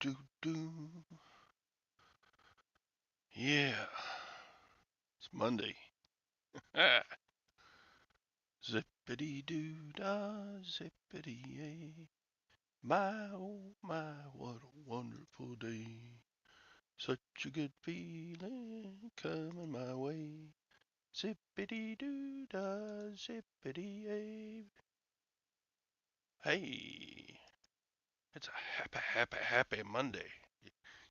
do do. Yeah, it's Monday. Ah, zippity doo dah, zippity yay. My oh my, what a wonderful day. Such a good feeling coming my way. Zippity doo dah, zippity yay. Hey, it's a happy Monday.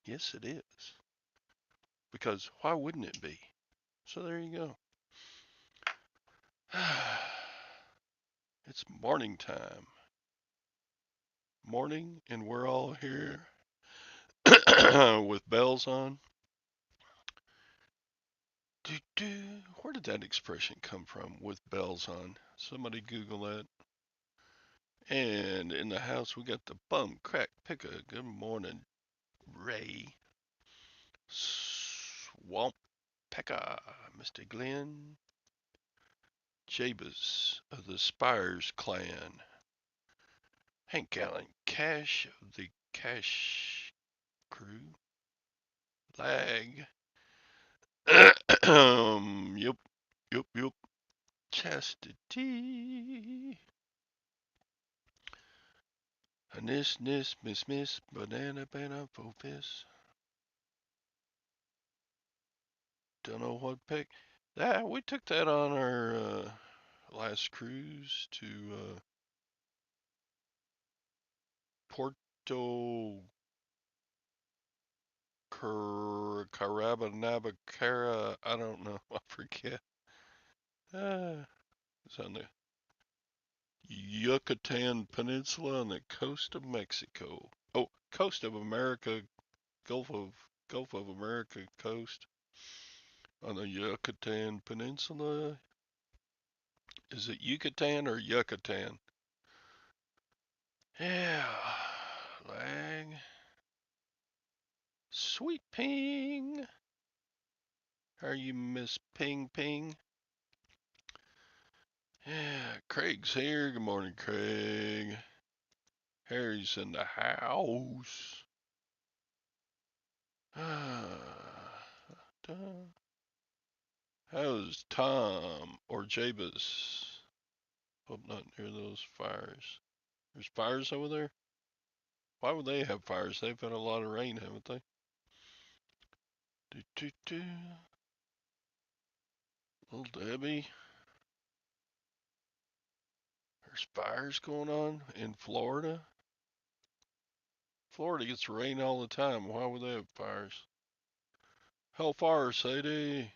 Yes, it is. Because why wouldn't it be? So there you go. It's morning time. Morning, and we're all here with bells on. Where did that expression come from, with bells on? Somebody Google that. And in the house, we got the bum crack picker. Good morning, Ray. Swamp Pecker, Mr. Glenn. Jabez of the Spires clan. Hank Allen Cash of the Cash crew. Lag. Yep, yep. Chastity. Nis, miss, banana, focus. Don't know what pick. That we took that on our last cruise to Porto Carabanabara. I don't know. I forget. It's on the Yucatan Peninsula on the coast of Mexico. Oh, coast of America, Gulf of America coast on the Yucatan Peninsula. Is it Yucatan or Yucatan? Yeah, lag. Sweet Ping. How are you, Miss Ping Ping? Yeah, Craig's here. Good morning, Craig. Harry's in the house. How's Tom or Jabez? Hope not near those fires. There's fires over there? Why would they have fires? They've had a lot of rain, haven't they? Do, do, do. Little Debbie. There's fires going on in Florida. Florida gets rain all the time. Why would they have fires? Hellfire, Sadie.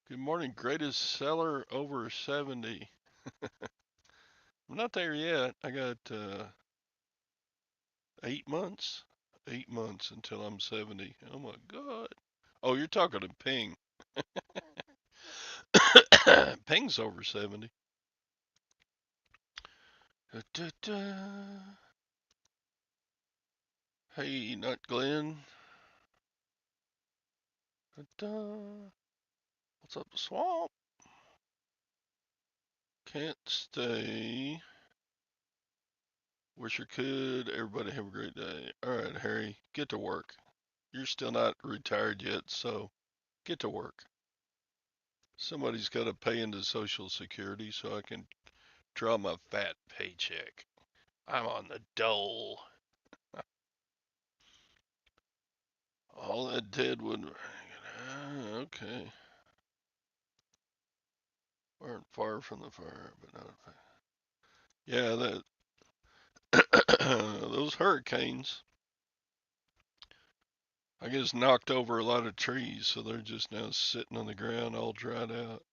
Good morning. Greatest seller over 70. I'm not there yet. I got 8 months. 8 months until I'm 70. Oh my God. Oh, you're talking to Ping. Ping's over 70. Da, da, da. Hey, not Glenn. Da, da. What's up, Swamp? Can't stay. Wish I could. Everybody have a great day. All right, Harry, get to work. You're still not retired yet, so get to work. Somebody's got to pay into Social Security so I can draw my fat paycheck. I'm on the dole. All that did would. Okay. Weren't far from the fire, but not. Yeah, that. Those hurricanes, I guess, knocked over a lot of trees, so they're just now sitting on the ground all dried out.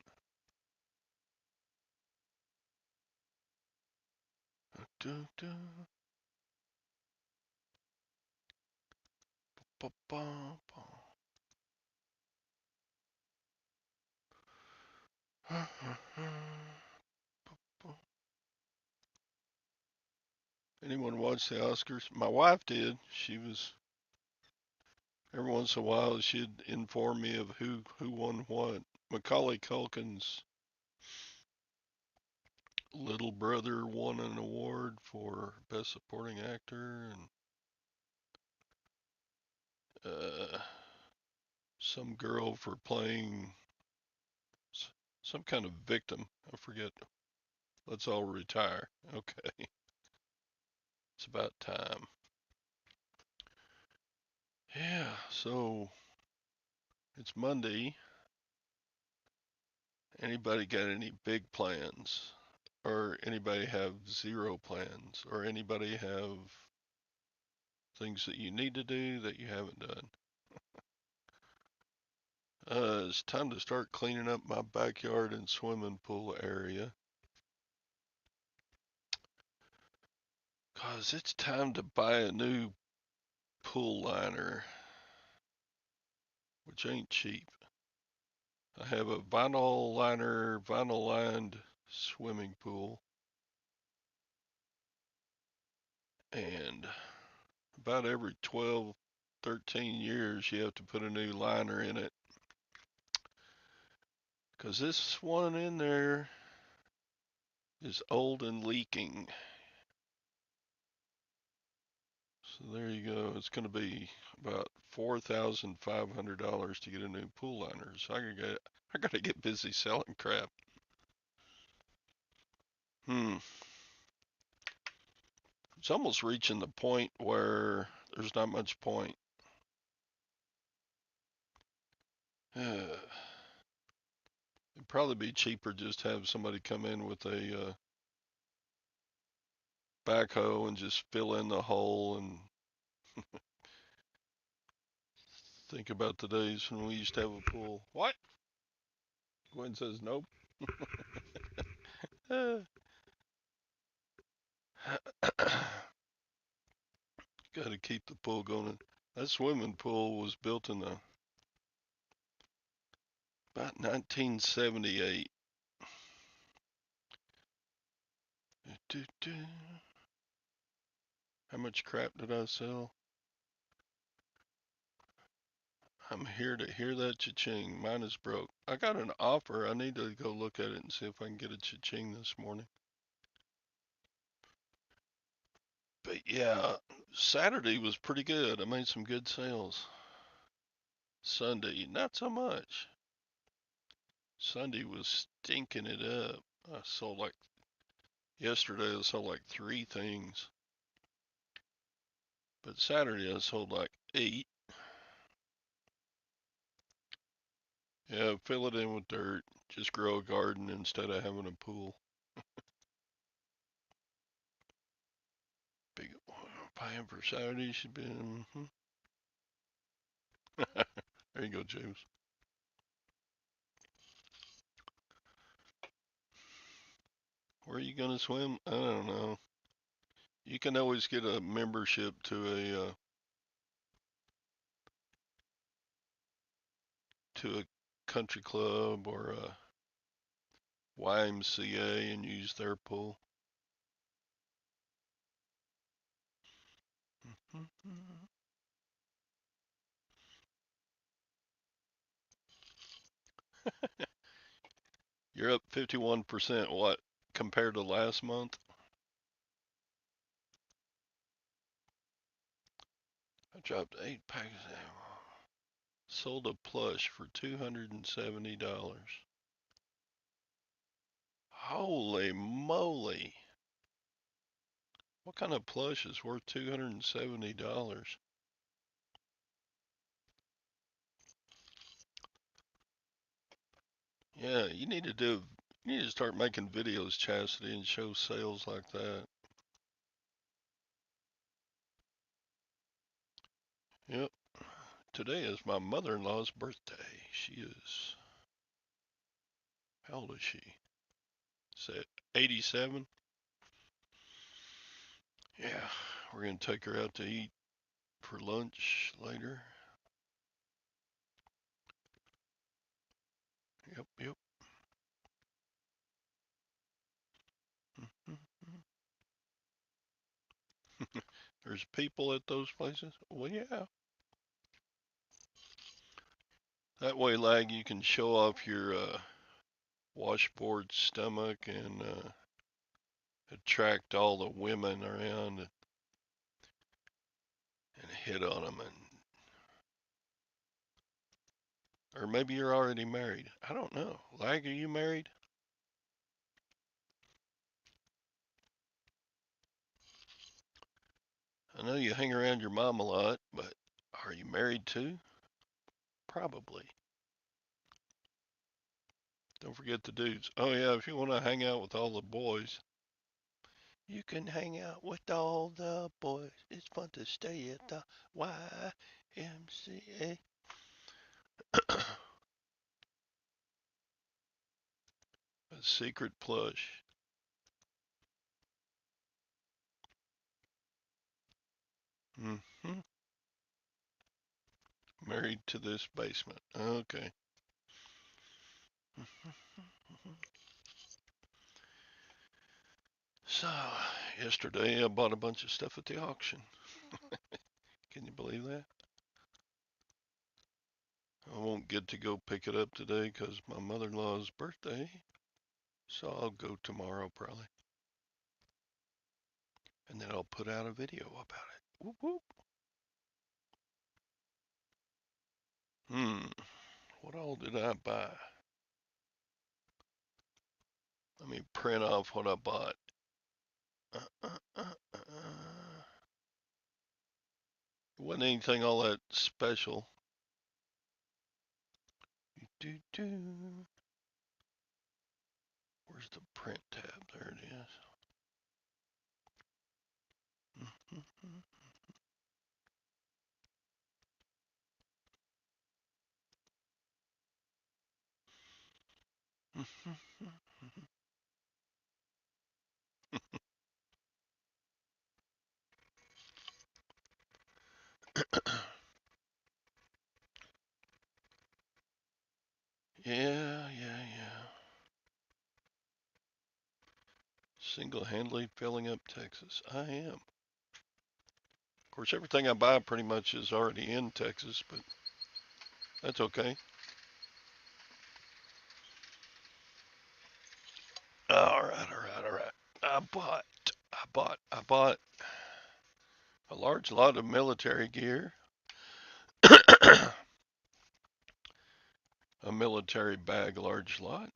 Dun, dun, ba, ba, ba. Anyone watch the Oscars? My wife did. She was every once in a while she'd inform me of who won what. Macaulay Culkin's Little Brother won an award for Best Supporting Actor, and some girl for playing some kind of victim. I forget. Let's all retire. Okay, it's about time. Yeah, so it's Monday. Anybody got any big plans? Or anybody have zero plans? Or anybody have things that you need to do that you haven't done? It's time to start cleaning up my backyard and swimming pool area. 'Cause it's time to buy a new pool liner, which ain't cheap. I have a vinyl liner, vinyl lined swimming pool, and about every 12, 13 years you have to put a new liner in it. 'Cause this one in there is old and leaking. So there you go. It's going to be about $4,500 to get a new pool liner. So I gotta get busy selling crap. Hmm. It's almost reaching the point where there's not much point. It'd probably be cheaper just to have somebody come in with a backhoe and just fill in the hole and think about the days when we used to have a pool. What? Gwen says nope. Got to keep the pool going. That swimming pool was built in about 1978. How much crap did I sell? I'm here to hear that cha-ching. Mine is broke. I got an offer. I need to go look at it and see if I can get a cha-ching this morning. But yeah, Saturday was pretty good. I made some good sales. Sunday, not so much. Sunday was stinking it up. I sold like, yesterday I sold like 3 things. But Saturday I sold like 8. Yeah, fill it in with dirt. Just grow a garden instead of having a pool. Big buying for Saturday should be. There you go, James. Where are you gonna swim? I don't know. You can always get a membership to a country club or a YMCA and use their pool. You're up 51%. What compared to last month? I dropped 8 packs. Sold a plush for $270. Holy moly! What kind of plush is worth $270? Yeah, you need to start making videos, Chastity, and show sales like that. Yep. Today is my mother-in-law's birthday. She is, how old is she? Say 87? Yeah, we're gonna take her out to eat for lunch later. Yep, yep. There's people at those places? Well, yeah. That way, Lag, you can show off your washboard stomach and attract all the women around and hit on them, and or maybe you're already married. I don't know. Lag, are you married? I know you hang around your mom a lot, but are you married too? Probably. Don't forget the dudes. Oh yeah, if you want to hang out with all the boys, you can hang out with all the boys. It's fun to stay at the YMCA. A secret plush. Hmm. Married to this basement. Okay. So, yesterday I bought a bunch of stuff at the auction. Can you believe that? I won't get to go pick it up today because my mother-in-law's birthday. So I'll go tomorrow probably. And then I'll put out a video about it. Whoop whoop. Hmm. What all did I buy? Let me print off what I bought. Uh, uh, uh, It wasn't anything all that special. Do, do. Where's the print tab? There it is. Yeah, yeah, yeah. Single-handedly filling up Texas. I am. Of course, everything I buy pretty much is already in Texas, but that's okay. All right, all right, all right. I bought a large lot of military gear, a military bag large lot,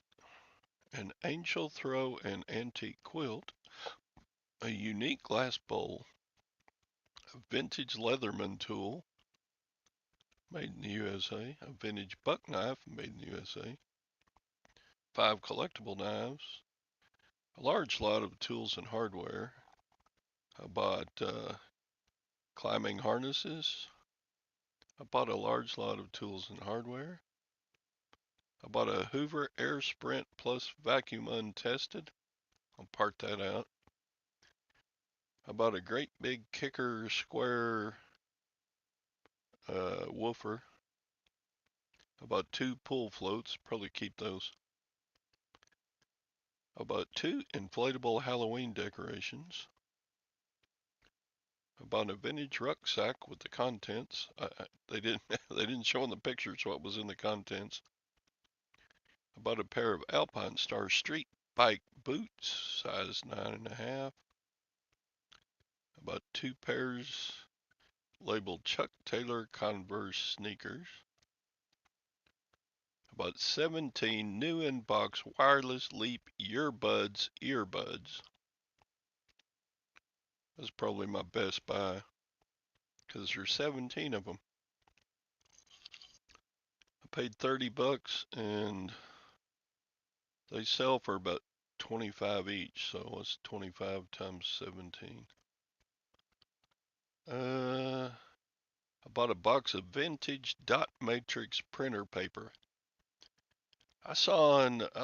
an angel throw and antique quilt, a unique glass bowl, a vintage Leatherman tool made in the USA, a vintage buck knife made in the USA, 5 collectible knives, a large lot of tools and hardware. I bought climbing harnesses. I bought a large lot of tools and hardware. I bought a Hoover Air Sprint Plus vacuum untested. I'll part that out. I bought a great big kicker square woofer. I bought 2 pull floats, probably keep those. I bought 2 inflatable Halloween decorations. I bought a vintage rucksack with the contents. They didn't they didn't show in the pictures what was in the contents. I bought a pair of Alpine Star Street Bike boots, size 9.5. I bought 2 pairs labeled Chuck Taylor Converse sneakers. I bought 17 new in-box wireless Leap earbuds. That's probably my best buy because there's 17 of them. I paid 30 bucks and they sell for about 25 each, so what's 25 times 17? I bought a box of vintage dot matrix printer paper. I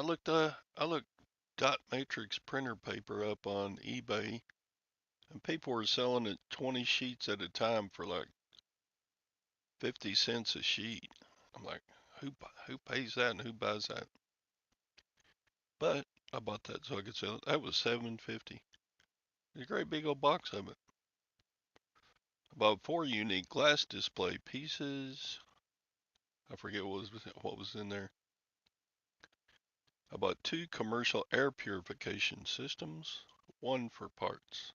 looked dot matrix printer paper up on eBay, and people were selling it 20 sheets at a time for like 50 cents a sheet. I'm like, who pays that and who buys that? But I bought that so I could sell it. That was $7.50. It's a great big old box of it. About 4 unique glass display pieces. I forget what was in there. I bought 2 commercial air purification systems, one for parts.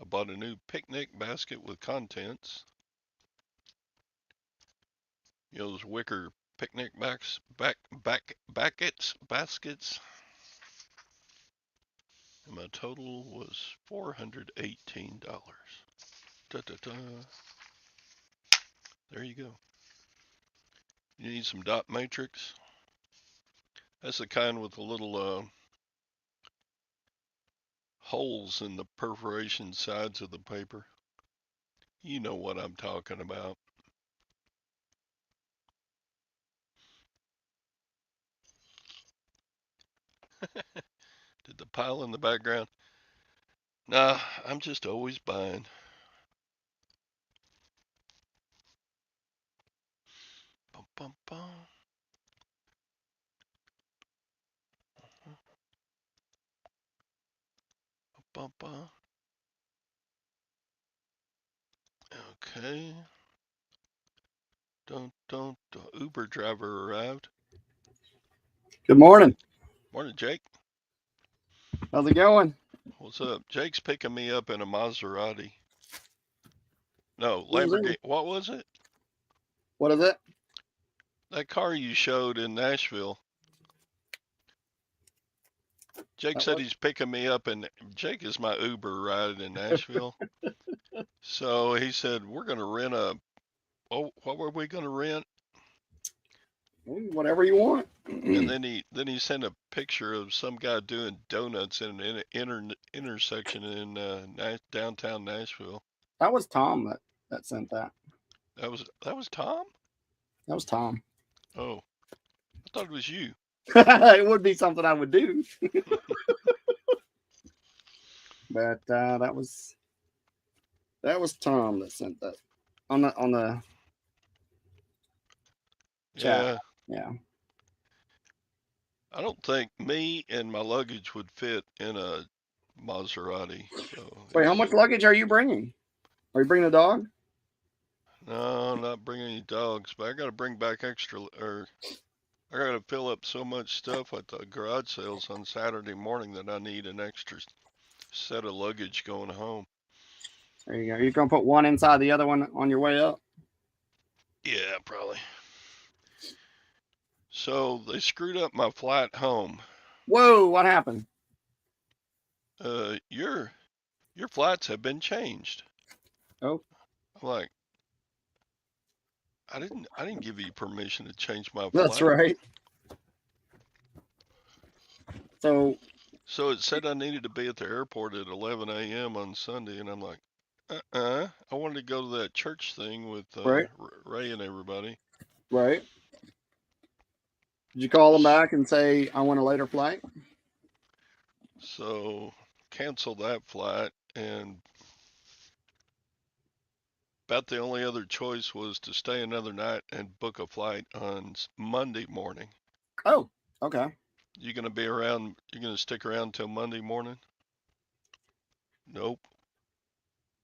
I bought a new picnic basket with contents. You know those wicker picnic baskets. And my total was $418. Da, da, da. There you go. You need some dot matrix. That's the kind with the little holes in the perforation sides of the paper. You know what I'm talking about. Did the pile in the background? Nah, I'm just always buying. Bum, bum, bum. Bum, bum. Okay. Don't. The Uber driver arrived. Good morning. Morning, Jake. How's it going? What's up? Jake's picking me up in a Maserati. No, Lamborghini. What was it? What is it? That car you showed in Nashville. Jake said he's picking me up, and Jake is my Uber ride in Nashville. So he said, we're going to rent what were we going to rent? Whatever you want. And then he sent a picture of some guy doing donuts in an intersection in downtown Nashville. That was Tom that sent that. That was Tom? That was Tom. Oh, I thought it was you. It would be something I would do. But that was Tom that sent that on the chat. Yeah. I don't think me and my luggage would fit in a Maserati. So Wait, how much luggage are you bringing? Are you bringing a dog? No, I'm not bringing any dogs, but I got to bring back extra, or I got to fill up so much stuff at the garage sales on Saturday morning that I need an extra set of luggage going home. There you go. You're gonna put one inside the other one on your way up? Yeah, probably. So they screwed up my flight home. Whoa! What happened? Your flights have been changed. Oh. I'm like, I didn't give you permission to change my flight. That's right. So it said I needed to be at the airport at 11 a.m. on Sunday, and I'm like, I wanted to go to that church thing with right. Ray and everybody. Right. Did you call them back and say I want a later flight? So cancel that flight, and about the only other choice was to stay another night and book a flight on Monday morning. Oh, okay. You gonna be around? You gonna stick around till Monday morning? Nope.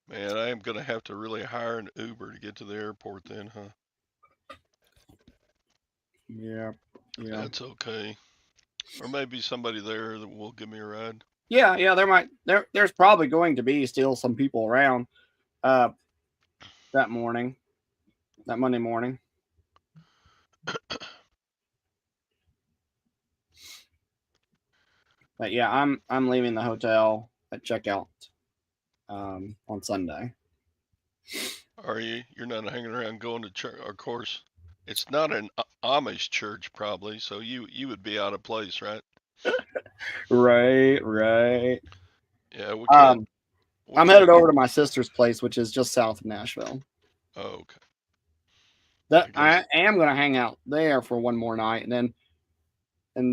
Man, I am gonna have to really hire an Uber to get to the airport then, huh? Yeah. That's okay. Or maybe somebody there that will give me a ride. Yeah. There's probably going to be still some people around that Monday morning. But yeah, I'm leaving the hotel at checkout on Sunday. Are you? You're not hanging around going to church? Of course, it's not an Amish church, probably. So you would be out of place, right? Right. Yeah, we can't. I'm headed over to my sister's place, which is just south of Nashville. Oh, okay. That I am going to hang out there for one more night, and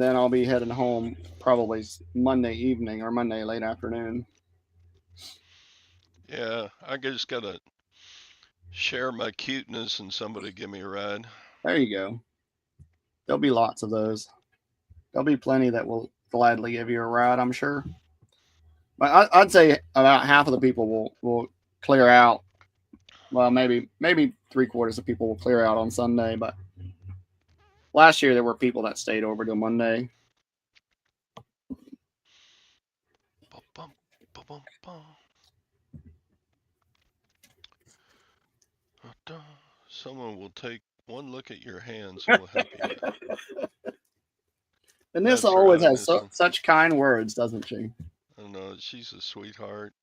then I'll be heading home probably Monday evening or Monday late afternoon. Yeah, I just gotta share my cuteness and somebody give me a ride. There you go. There'll be lots of those. There'll be plenty that will gladly give you a ride, I'm sure. But I'd say about half of the people will clear out. Well, maybe 3/4 of people will clear out on Sunday, but last year there were people that stayed over till Monday. bum, bum. Someone will take one look at your hands and will help you. Anissa That's always right, has Anissa. such kind words, doesn't she? I know she's a sweetheart.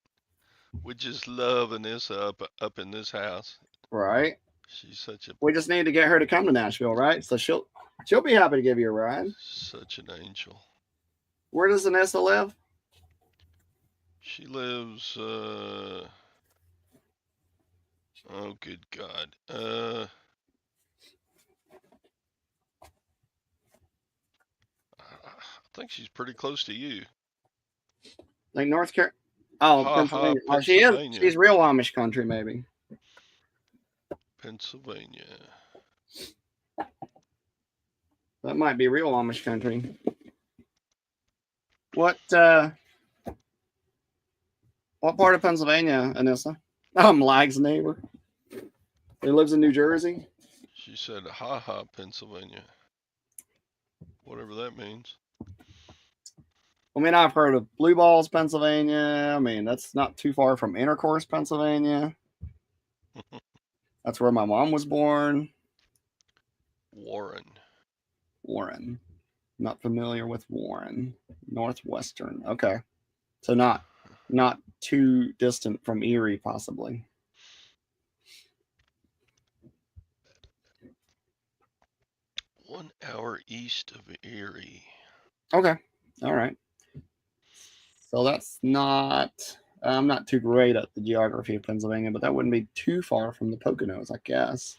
We just love Anissa up in this house. Right. She's We just need to get her to come to Nashville, right? So she'll be happy to give you a ride. such an angel. Where does Anissa live? She lives. Oh, good God. I think she's pretty close to you. Like North Carolina. Oh, Ha ha, Pennsylvania. Oh, she is. Pennsylvania. She's real Amish country, maybe. Pennsylvania. That might be real Amish country. What part of Pennsylvania, Anissa? I'm Lag's neighbor. He lives in New Jersey. She said ha ha, Pennsylvania. Whatever that means. I mean, I've heard of Blue Balls, Pennsylvania. I mean, that's not too far from Intercourse, Pennsylvania. That's where my mom was born. Warren. Warren. Not familiar with Warren. Northwestern. Okay. So not too distant from Erie, possibly. 1 hour east of Erie. Okay. All right. So that's not. I'm not too great at the geography of Pennsylvania, but that wouldn't be too far from the Poconos, I guess.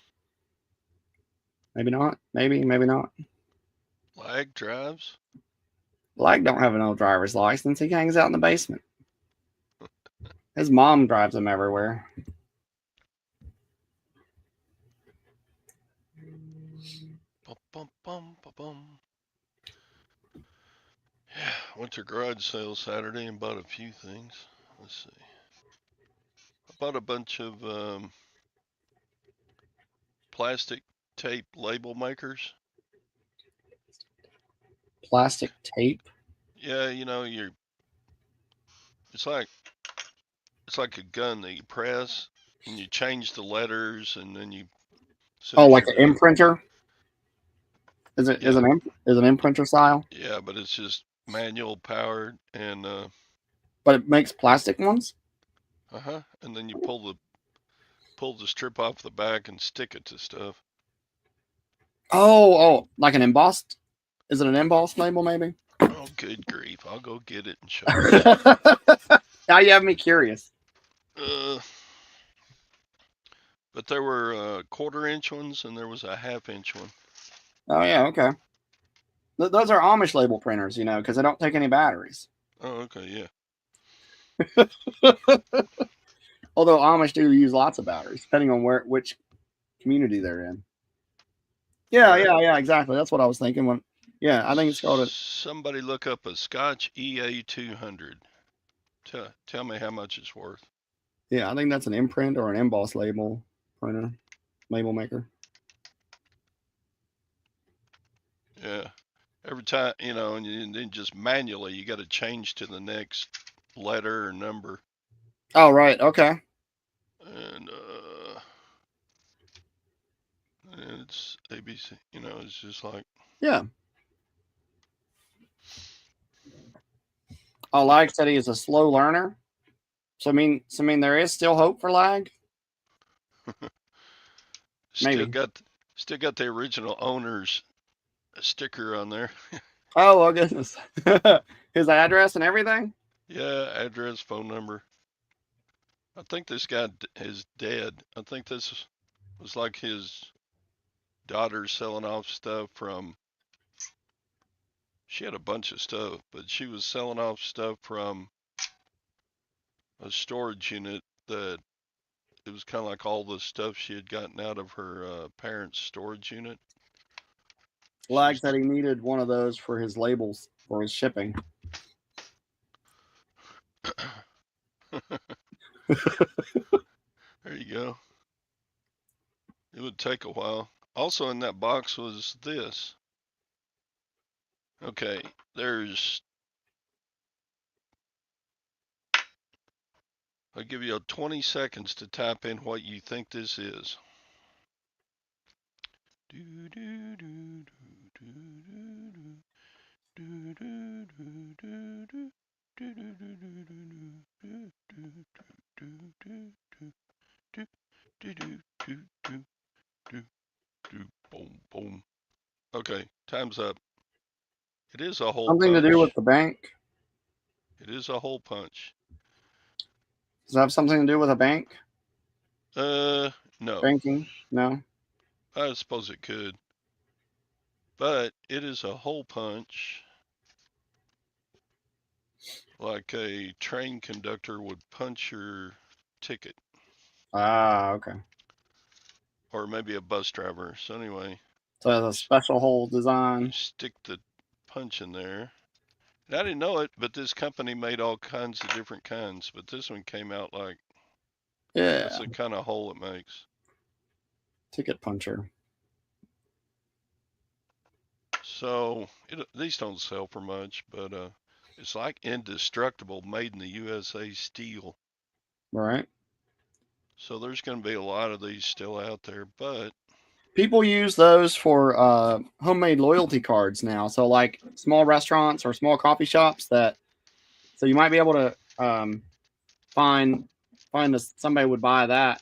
Maybe not. Maybe not. Lag drives? Lag don't have an old driver's license. He hangs out in the basement. His mom drives him everywhere. Bum, bum, bum, bum, bum. Yeah, went to garage sale Saturday and bought a few things. Let's see. I bought a bunch of plastic tape label makers. Plastic tape. Yeah, you know, it's like it's like a gun that you press and you change the letters and then as soon Oh, as like you're an done. imprinter. Is it Yeah, is an imprinter style? yeah, but it's just manual powered and But it makes plastic ones. and then you pull the strip off the back and stick it to stuff. Oh, like an embossed. Is it an embossed label, maybe? Oh, good grief! I'll go get it and show you. Now you have me curious. Uh, but there were quarter-inch ones and there was a half-inch one. Oh yeah, okay. Those are Amish label printers, because they don't take any batteries. Oh, okay, yeah. Although Amish do use lots of batteries, depending on which community they're in. All Yeah, right. yeah, yeah, exactly. That's what I was thinking when. Yeah, I think it's called a. Somebody look up a Scotch EA 200. Tell me how much it's worth. Yeah, I think that's an imprint or an emboss label printer, label maker. Yeah. Every time, and then just manually, you got to change to the next letter or number. Oh right, okay. And it's ABC. It's just like Yeah. Oh, Lag said he is a slow learner. So I mean, there is still hope for Lag. still Maybe. got still got the original owner's sticker on there. Oh well, goodness. His address and everything. Yeah, address, phone number. I think this guy is dead. I think this was like his daughter selling off stuff from. She had a bunch of stuff, but she was selling off stuff from a storage unit that it was kind of like all the stuff she had gotten out of her parents' storage unit. She Lag was. said he needed one of those for his labels for his shipping. There you go. It would take a while. Also in that box was this. Okay, there's I'll give you 20 seconds to type in what you think this is. Boom, boom. Okay, time's up. It is a hole Something to do with punch. the bank? It is a hole punch. Does it have something to do with a bank? No. Banking? No. I suppose it could. But it is a hole punch like a train conductor would punch your ticket. Ah, okay. Or maybe a bus driver. So anyway, So it has a special hole you design. stick the punch in there. And I didn't know it, but this company made all kinds of different kinds. But this one came out like that's Yeah. the kind of hole it makes. Ticket puncher. So these don't sell for much, but it's like indestructible, made in the USA steel. Right. So there's going to be a lot of these still out there, but People use those for homemade loyalty cards now. So like small restaurants or small coffee shops that, so you might be able to find somebody would buy that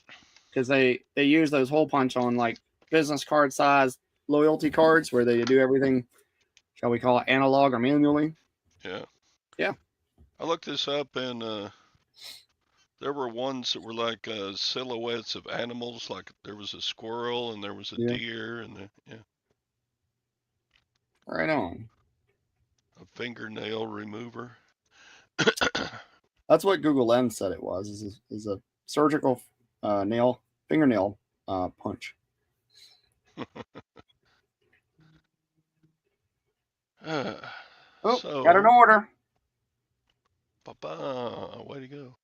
because they use those hole punch on like business card size loyalty cards where they do everything, shall we call it analog or manually. yeah. Yeah. I looked this up and there were ones that were like silhouettes of animals, like there was a squirrel and there was a Yeah. deer and yeah, Right on. a fingernail remover. That's what Google Lens said it was. Is a surgical fingernail punch. Oh, got an So, order. way to go.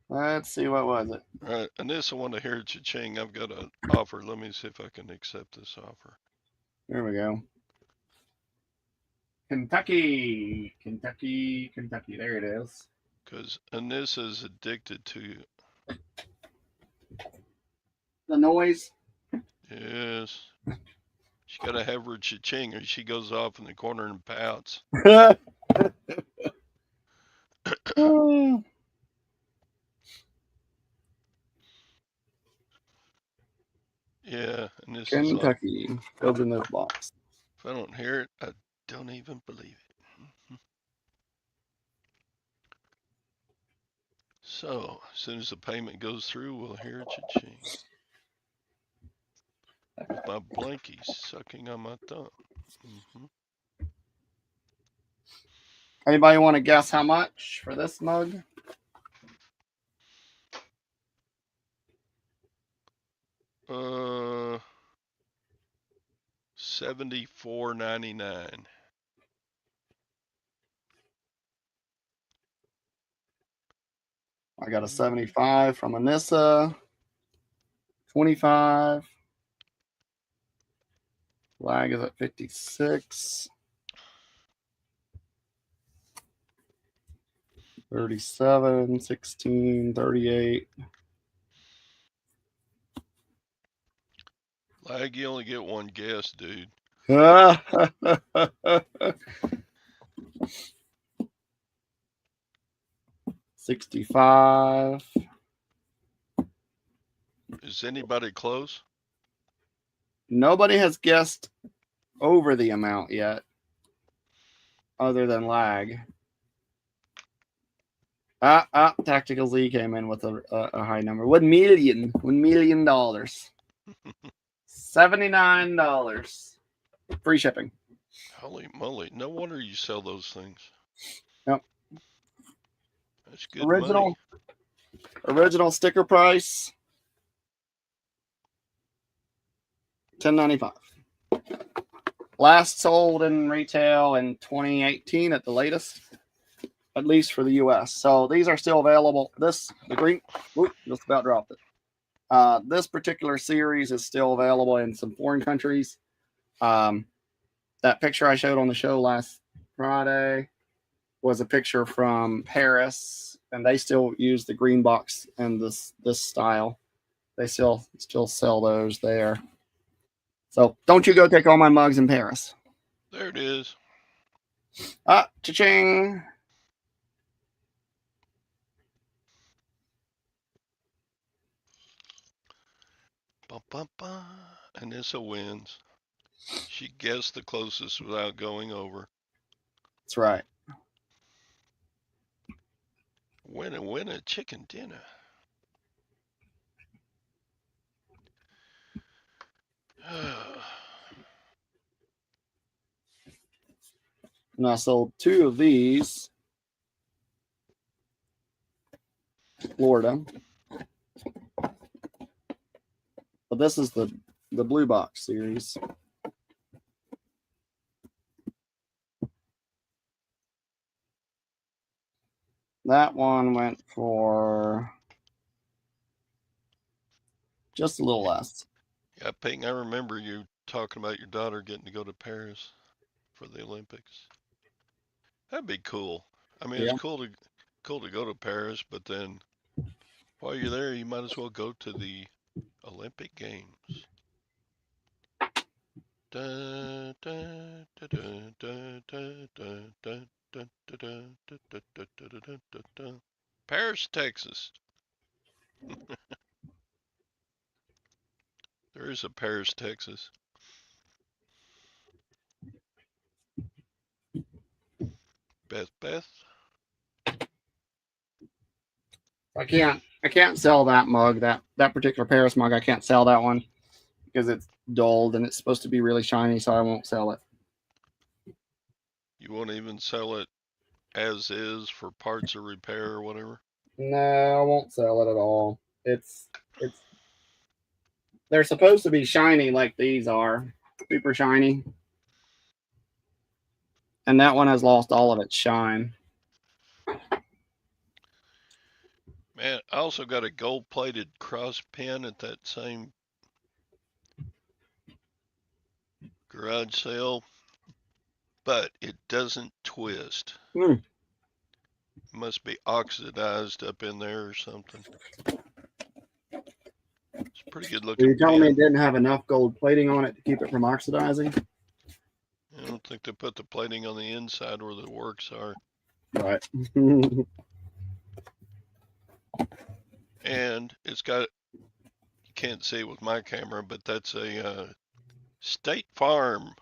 Let's see, what was it? All right, and this I want to hear cha-ching. I've got an offer. Let me see if I can accept this offer. There we go. Kentucky, Kentucky, Kentucky. There it is. Because Anissa's addicted to, The noise. yes, she got to have her cha-ching or she goes off in the corner and pouts. Yeah, and this is like, Kentucky. Built in this box. if I don't hear it, I don't even believe it. So, as soon as the payment goes through, we'll hear cha-ching. With my blankie sucking on my thumb. Mm-hmm. Anybody want to guess how much for this mug? Uh, $74.99. I got a 75 from Anissa. 25. Lag is at 56. 37, 16, 38. Lag, you only get one guess, dude. 65. Is anybody close? Nobody has guessed over the amount yet, other than lag. Tactical Z came in with a high number. $1 million. $79. Free shipping. Holy moly. No wonder you sell those things. Yep. That's good money. Original sticker price $10.95. Last sold in retail in 2018 at the latest, at least for the US. So these are still available. The green, just about dropped it. This particular series is still available in some foreign countries. That picture I showed on the show last Friday was a picture from Paris and they still use the green box and this style. They still sell those there. So don't you go take all my mugs in Paris. There it is. Ah, cha-ching. Bum, bum, bum. Anissa wins. She guessed the closest without going over. That's right. Winner, chicken dinner. And I sold 2 of these, Florida. But this is the blue box series. That one went for just a little less. Yeah, Peyton, I remember you talking about your daughter getting to go to Paris for the Olympics. That'd be cool. I mean, it's Yeah. cool to go to Paris, but then while you're there, you might as well go to the Olympic Games. Da, da, da, da, da, da, da, da, da, da, da, da, da, da, da, da, da, da. Paris, Texas. There is a Paris, Texas. Beth. I can't sell that mug, that particular Paris mug. I can't sell that one because it's dulled and it's supposed to be really shiny, so I won't sell it. You won't even sell it as is for parts or repair or whatever. No, I won't sell it at all. It's they're supposed to be shiny like these are, super shiny, and that one has lost all of its shine. Man, I also got a gold plated cross pin at that same garage sale, but it doesn't twist. Hmm. Must be oxidized up in there or something. It's a pretty good Are you looking telling me it pin. didn't have enough gold plating on it to keep it from oxidizing? I don't think they put the plating on the inside where the works are. Right. And it's got, you can't see it with my camera, but that's a State Farm.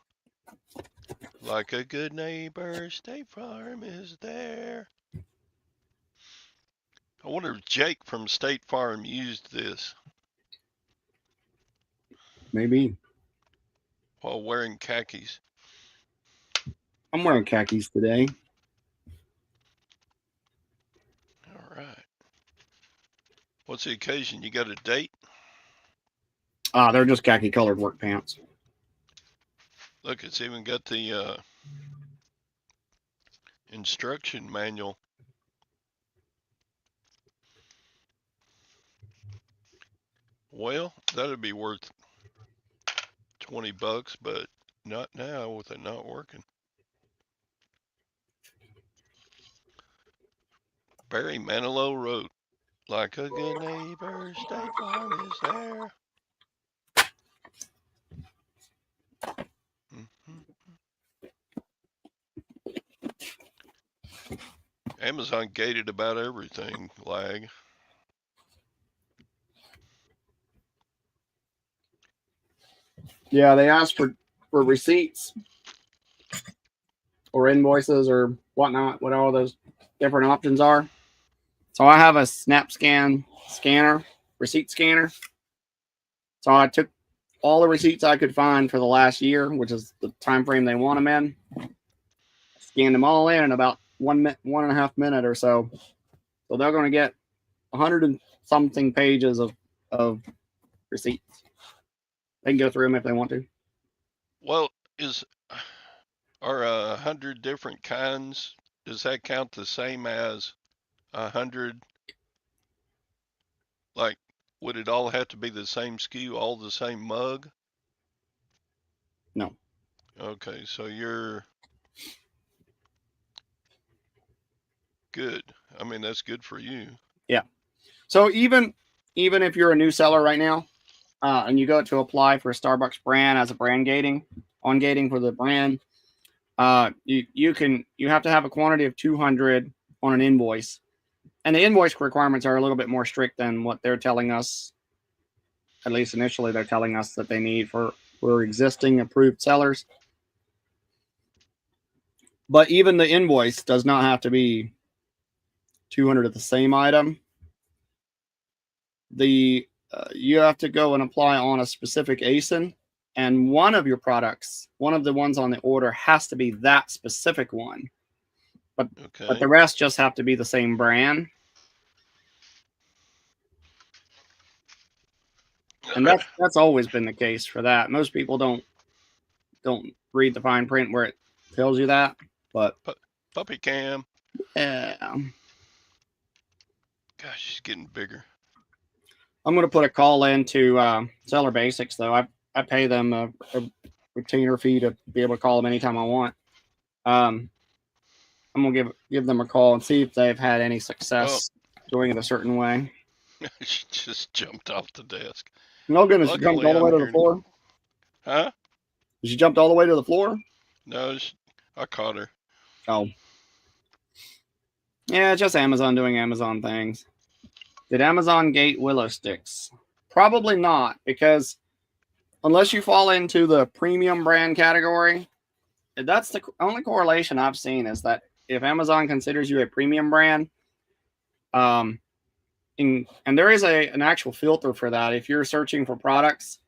Like a good neighbor, State Farm is there. I wonder if Jake from State Farm used this Maybe. while wearing khakis. I'm wearing khakis today. All right. What's the occasion? You got a date? Ah, they're just khaki colored work pants. Look, it's even got the instruction manual. Well, that'd be worth 20 bucks, but not now with it not working. Barry Manilow wrote, like a good neighbor, State Farm is there. Mm-hmm. Amazon gated about everything, lag. Yeah, they ask for receipts or invoices or whatnot, what all those different options are. So I have a SnapScan scanner, receipt scanner. So I took all the receipts I could find for the last year, which is the time frame they want them in. Scanned them all in about 1.5 minutes or so. So they're going to get 100 and something pages of receipts. They can go through them if they want to. Well, is are 100 different kinds? Does that count the same as 100? Like, would it all have to be the same SKU, all the same mug? No. Okay, so you're good. I mean, that's good for you. Yeah. So even if you're a new seller right now, and you go to apply for a Starbucks brand as a brand gating, on gating for the brand, you have to have a quantity of 200 on an invoice, and the invoice requirements are a little bit more strict than what they're telling us. At least initially, they're telling us that they need for existing approved sellers. But even the invoice does not have to be 200 of the same item. The You have to go and apply on a specific ASIN, and one of your products, one of the ones on the order, has to be that specific one. But the Okay. rest just have to be the same brand, and that's always been the case for that. Most people don't read the fine print where it tells you that, but Puppy cam. yeah. Gosh, she's getting bigger. I'm going to put a call in to Seller Basics, though. I pay them a retainer fee to be able to call them anytime I want. I'm going to give them a call and see if they've had any Oh, success doing it a certain way. she just jumped off the desk. No goodness, she jumped Luckily, all the I'm way to the here. floor. Huh? She jumped all the way to the floor. No, I caught her. Oh, yeah, just Amazon doing Amazon things. Did Amazon gate willow sticks? Probably not, because unless you fall into the premium brand category, that's the only correlation I've seen is that if Amazon considers you a premium brand, um, and there is an actual filter for that. If you're searching for products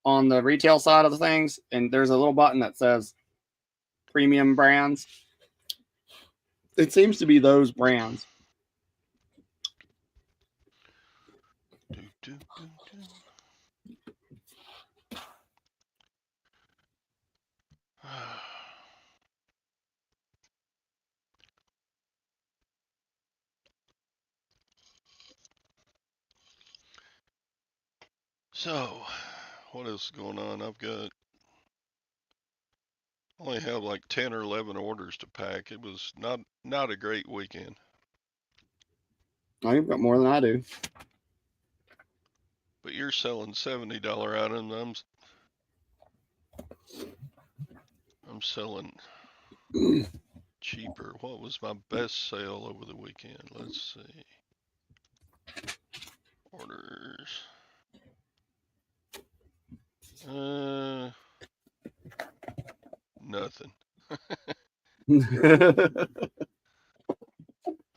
on the retail side of the things, and there's a little button that says premium brands, it seems to be those brands. Do, do, do, do. So, what else is going on? Only have like 10 or 11 orders to pack. It was not a great weekend. Oh, you've got more than I do. But you're selling $70 items. I'm selling cheaper. What was my best sale over the weekend? Let's see. Orders. Nothing. I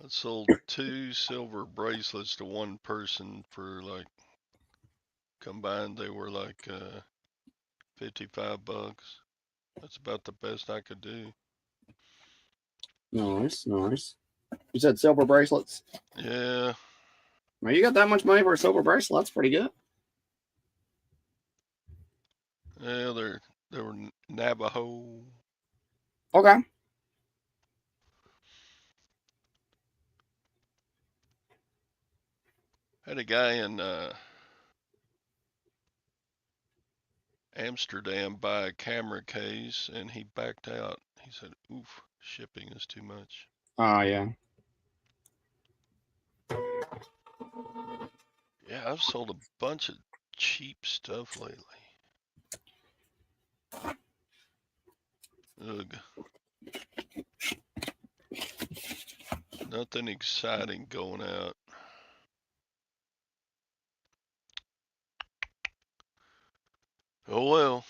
sold 2 silver bracelets to one person for like combined they were like $55. That's about the best I could do. Nice, nice. You said silver bracelets. Yeah, Well, you got that much money for a silver bracelet? That's pretty good. yeah, they were Navajo. Okay. Had a guy in Amsterdam buy a camera case and he backed out. He said, "Oof, shipping is too much." Oh yeah. Yeah, I've sold a bunch of cheap stuff lately. Ugh, nothing exciting going out. Oh well.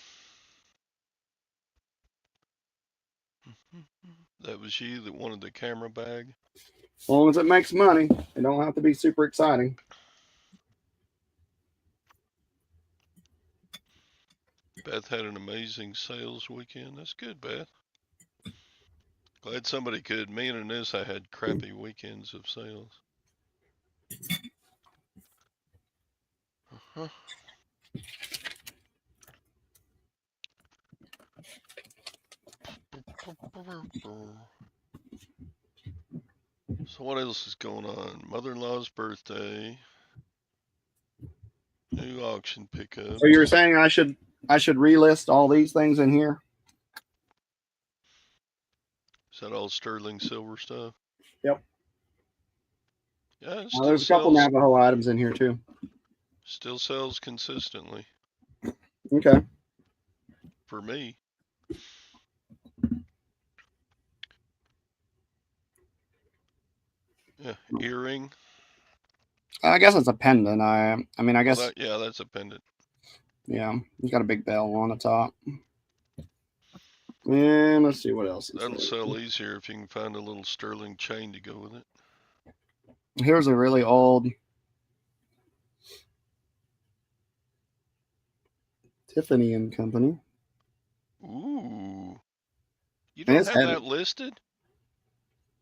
That was you that wanted the camera bag? As long as it makes money, it don't have to be super exciting. Beth had an amazing sales weekend. That's good, Beth. Glad somebody could. Me and Anissa had crappy weekends of sales. Uh-huh. So what else is going on? Mother-in-law's birthday. New auction So you were pickups. saying I should relist all these things in here? Is that all sterling silver stuff? Yep. Yeah, it still There's a couple sells. Navajo items in here too. Still sells consistently Okay. for me. Yeah, earring. I guess it's a pendant. I mean, I Oh, guess, that yeah, that's a pendant. yeah, it's got a big bell on the top. And let's see what else is That'll there. sell easier if you can find a little sterling chain to go with it. Here's a really old Tiffany and Company. Ooh, you And don't it's have heavy. that listed?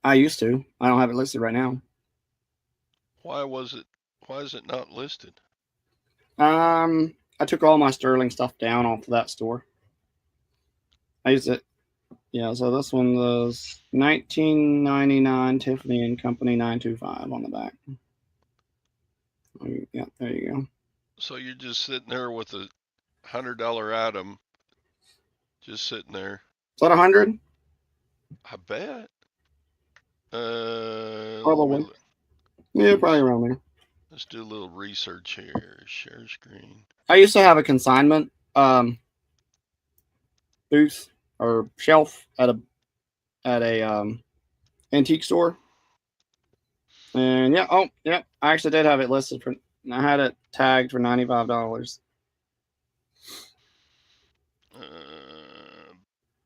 I used to. I don't have it listed right now. Why was it? Why is it not listed? I took all my sterling stuff down off of that store. I used it. Yeah, so this one was 1999 Tiffany and Company 925 on the back. Yeah, there you go. So you're just sitting there with a $100 item, just sitting there. Is that 100? I bet. Let me Probably. look. Yeah, probably around there. Let's do a little research here. Share screen. I used to have a consignment booth or shelf at a antique store. And yeah, oh yeah, I actually did have it listed for. I had it tagged for $95. Uh,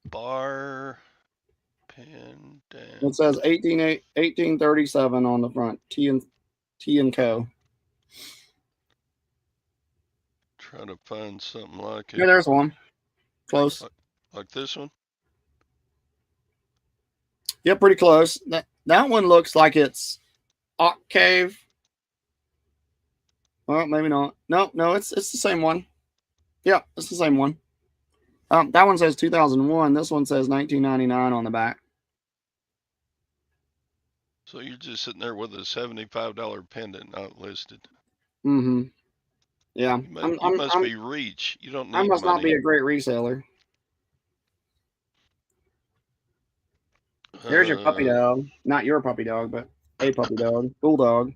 bar pendant. It says 1837 on the front. T and Co. Trying to find something like Yeah, it. there's one. Close. Like this one. Yeah, pretty close. That one looks like it's Octave. Well, maybe not. No, it's the same one. Yeah, it's the same one. That one says 2001. This one says 1999 on the back. So you're just sitting there with a $75 pendant not listed. Mm-hmm. Yeah, You must be rich. You don't I need must not be money. a great reseller. There's your puppy Uh, dog. Not your puppy dog, but a puppy dog. Bulldog.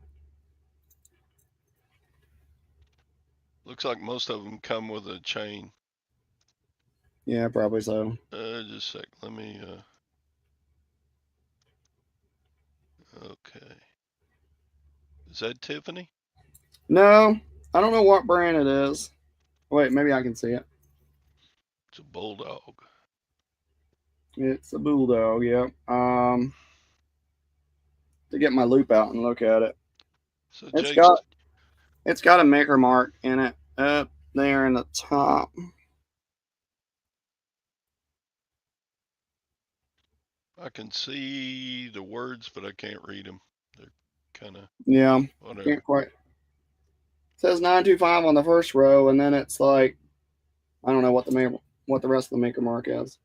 looks like most of them come with a chain. Yeah, probably so. Just a sec. Let me. Okay. Is that Tiffany? No, I don't know what brand it is. Wait, maybe I can see it. It's a bulldog. It's a bulldog. Yeah. To get my loop out and look at it. So It's Jake's. got it's got a maker mark in it up there in the top. I can see the words, but I can't read them. They're kind of Yeah, can't whatever. quite. It says 925 on the first row, and then it's like I don't know what the rest of the maker mark is.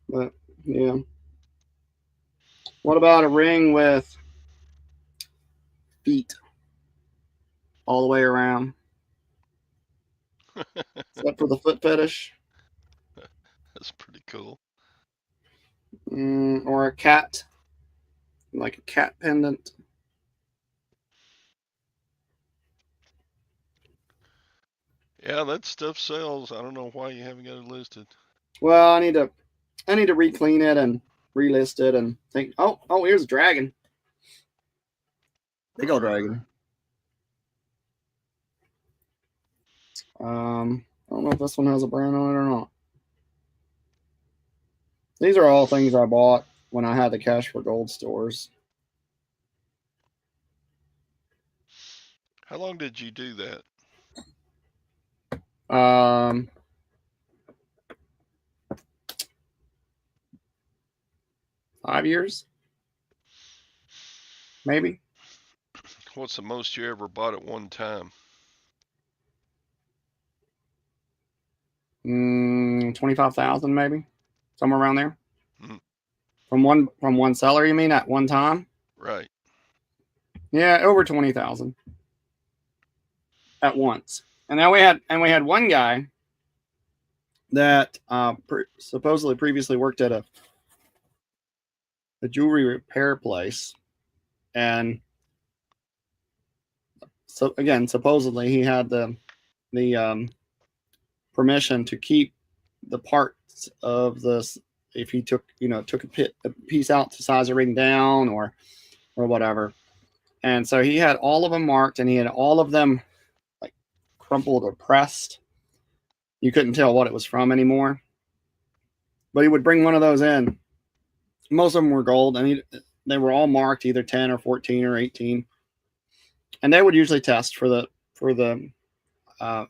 But yeah. What about a ring with feet all the way around? Is that for the foot fetish? That's pretty cool. Or a cat, like a cat pendant? Yeah, that stuff sells. I don't know why you haven't got it listed. Well, I need to re-clean it and relist it and think. Oh, here's a dragon. Big old dragon. I don't know if this one has a brand on it or not. These are all things I bought when I had the cash for gold stores. How long did you do that? Um, 5 years, maybe. What's the most you ever bought at one time? 25,000, maybe, somewhere around there. Hmm, From one seller, you mean at one time? right. Yeah, over 20,000 at once. And now we had one guy that supposedly previously worked at a jewelry repair place, and so again, supposedly he had the permission to keep the parts of this if he took took a piece out to size a ring down or whatever. And so he had all of them marked, and he had all of them like crumpled or pressed. You couldn't tell what it was from anymore. But he would bring one of those in. Most of them were gold, and they were all marked either 10 or 14 or 18. And they would usually test for the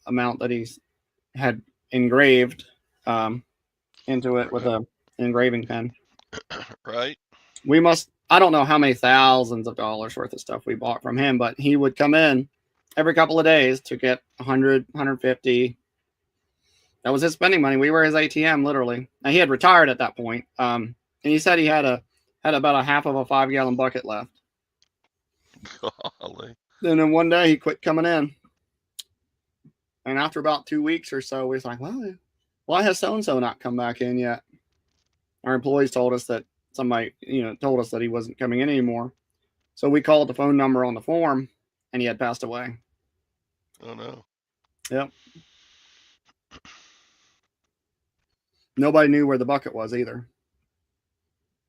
amount that he had engraved into it with Right. a engraving pen. Right. We must. I don't know how many thousands of dollars worth of stuff we bought from him, but he would come in every couple of days to get 100, 150. That was his spending money. We were his ATM, literally. Now he had retired at that point, and he said he had about a half of a 5-gallon bucket left. Golly. And then one day he quit coming in, and after about 2 weeks or so, we was like, "Well, why has so and so not come back in yet?" Our employees told us that somebody, told us that he wasn't coming in anymore. So we called the phone number on the form, and he had passed away. Oh no. Yep. Nobody knew where the bucket was either.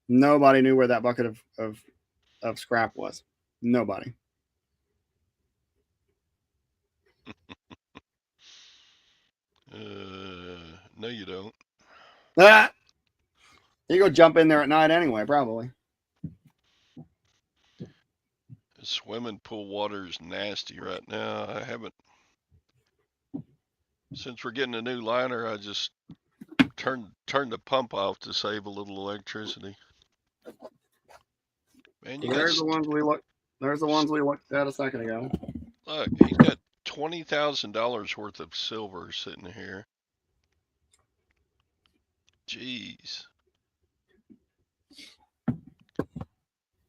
Nobody knew where that bucket of scrap was. Nobody. No, you don't. Ah, you go jump in there at night anyway, probably. The swimming pool water is nasty right now. I haven't. Since we're getting a new liner, I just turned the pump off to save a little electricity. Man, you got There's the ones we looked. There's the ones we looked at a second ago. look. He's got $20,000 worth of silver sitting here. Jeez.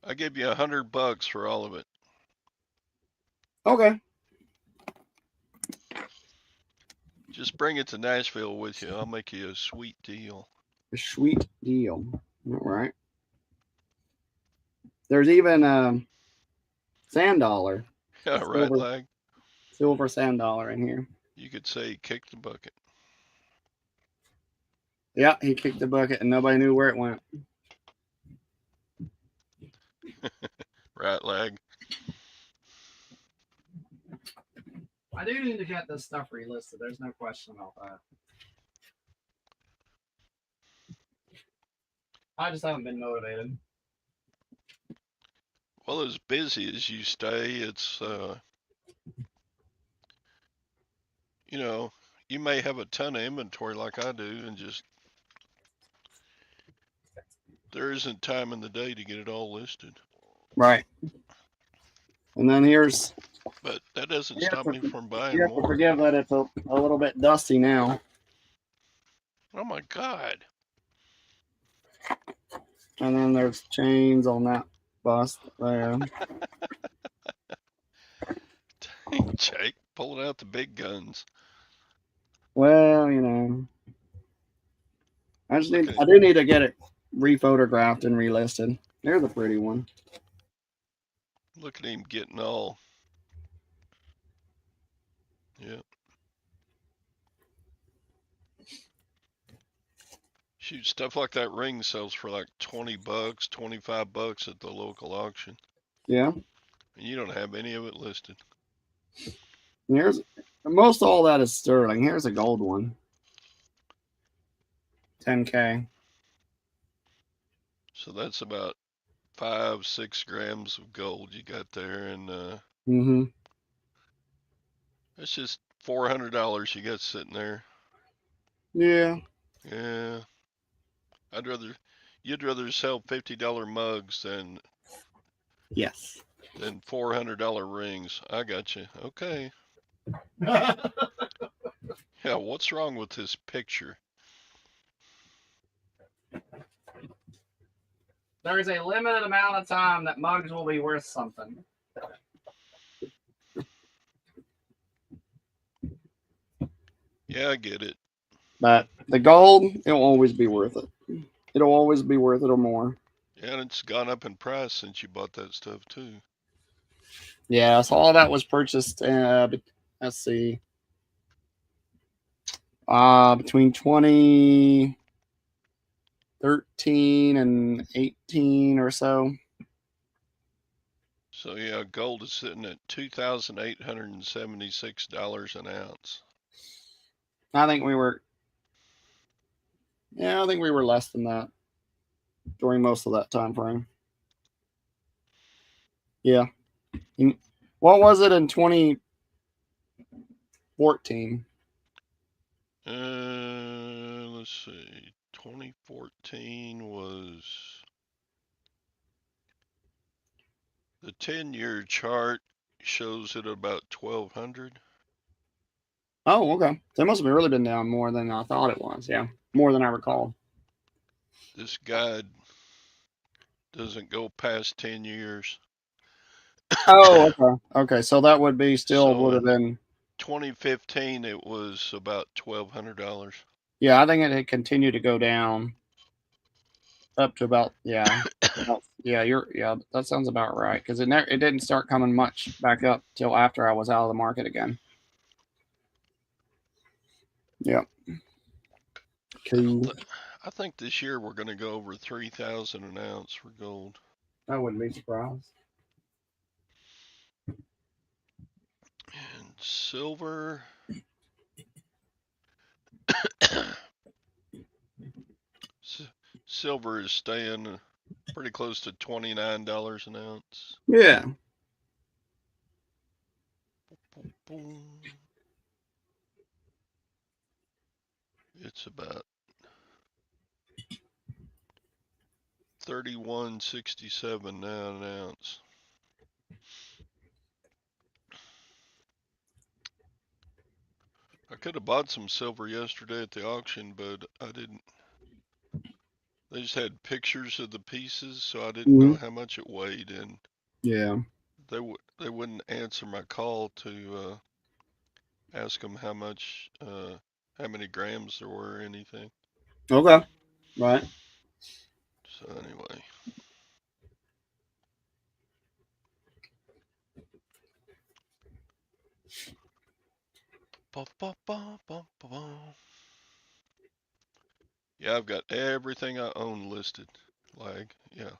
I give you $100 for all of it. Okay. Just bring it to Nashville with you. I'll make you a sweet deal. A sweet deal. All right. There's even a sand dollar. Yeah, right, lag. Silver sand dollar in here. You could say kick the bucket. Yeah, he kicked the bucket and nobody knew where it went. Right, lag. I do need to get this stuff relisted. There's no question about that. I just haven't been motivated. Well, as busy as you stay, it's you know, you may have a ton of inventory like I do, and just there isn't time in the day to get it all listed. Right. And then But that doesn't stop me from buying you have to more. forgive that it's a little bit dusty now. Oh my God. And then there's chains on that bust there. Dang, Jake, pulling out the big guns. Well, I do need to get it rephotographed and relisted. There's a pretty one. Look at him getting all. Yeah. Shoot, stuff like that ring sells for like $20, $25 at the local auction. Yeah. And you don't have any of it listed. And here's most all that is sterling. Here's a gold one. 10K. So that's about 5-6 grams of gold you got there, and Mm-hmm. that's just $400 you got sitting there. Yeah. Yeah, you'd rather sell $50 mugs Yes. than $400 rings. I got you. Okay. Yeah, what's wrong with this picture? There's a limited amount of time that mugs will be worth something. Yeah, I get it. But the gold, it'll always be worth it. It'll always be worth it or more. Yeah, and it's gone up in price since you bought that stuff too. Yeah, so all that was purchased. Let's see, between 2013 and 18 or so. So yeah, gold is sitting at $2,876 an ounce. I think we were, yeah, I think we were less than that during most of that time frame. Yeah. What was it in 2014? Let's see. 2014 was the 10-year chart shows it about 1200. Oh, okay. So it must have really been down more than I thought it was. Yeah, more than I recalled. This guide doesn't go past 10 years. Oh, okay. Okay, so that would be still So would have in been. 2015 it was about $1,200. Yeah, I think it had continued to go down up to about, yeah, about, yeah. That sounds about right because it didn't start coming much back up till after I was out of the market again. Yeah, I don't cool. think I think this year we're going to go over 3,000 an ounce for gold. I wouldn't be surprised. And silver silver is staying pretty close to $29 an ounce. Yeah. Boom. It's about 31.67 now an ounce. I could have bought some silver yesterday at the auction, but I didn't. They just had pictures of the pieces, so I didn't Hmm. know how much it weighed, and Yeah. they wouldn't answer my call to ask them how many grams there were or anything. Okay. Right. So anyway, ba, ba, ba, ba, ba, ba. Yeah, I've got everything I own listed. Like, yeah,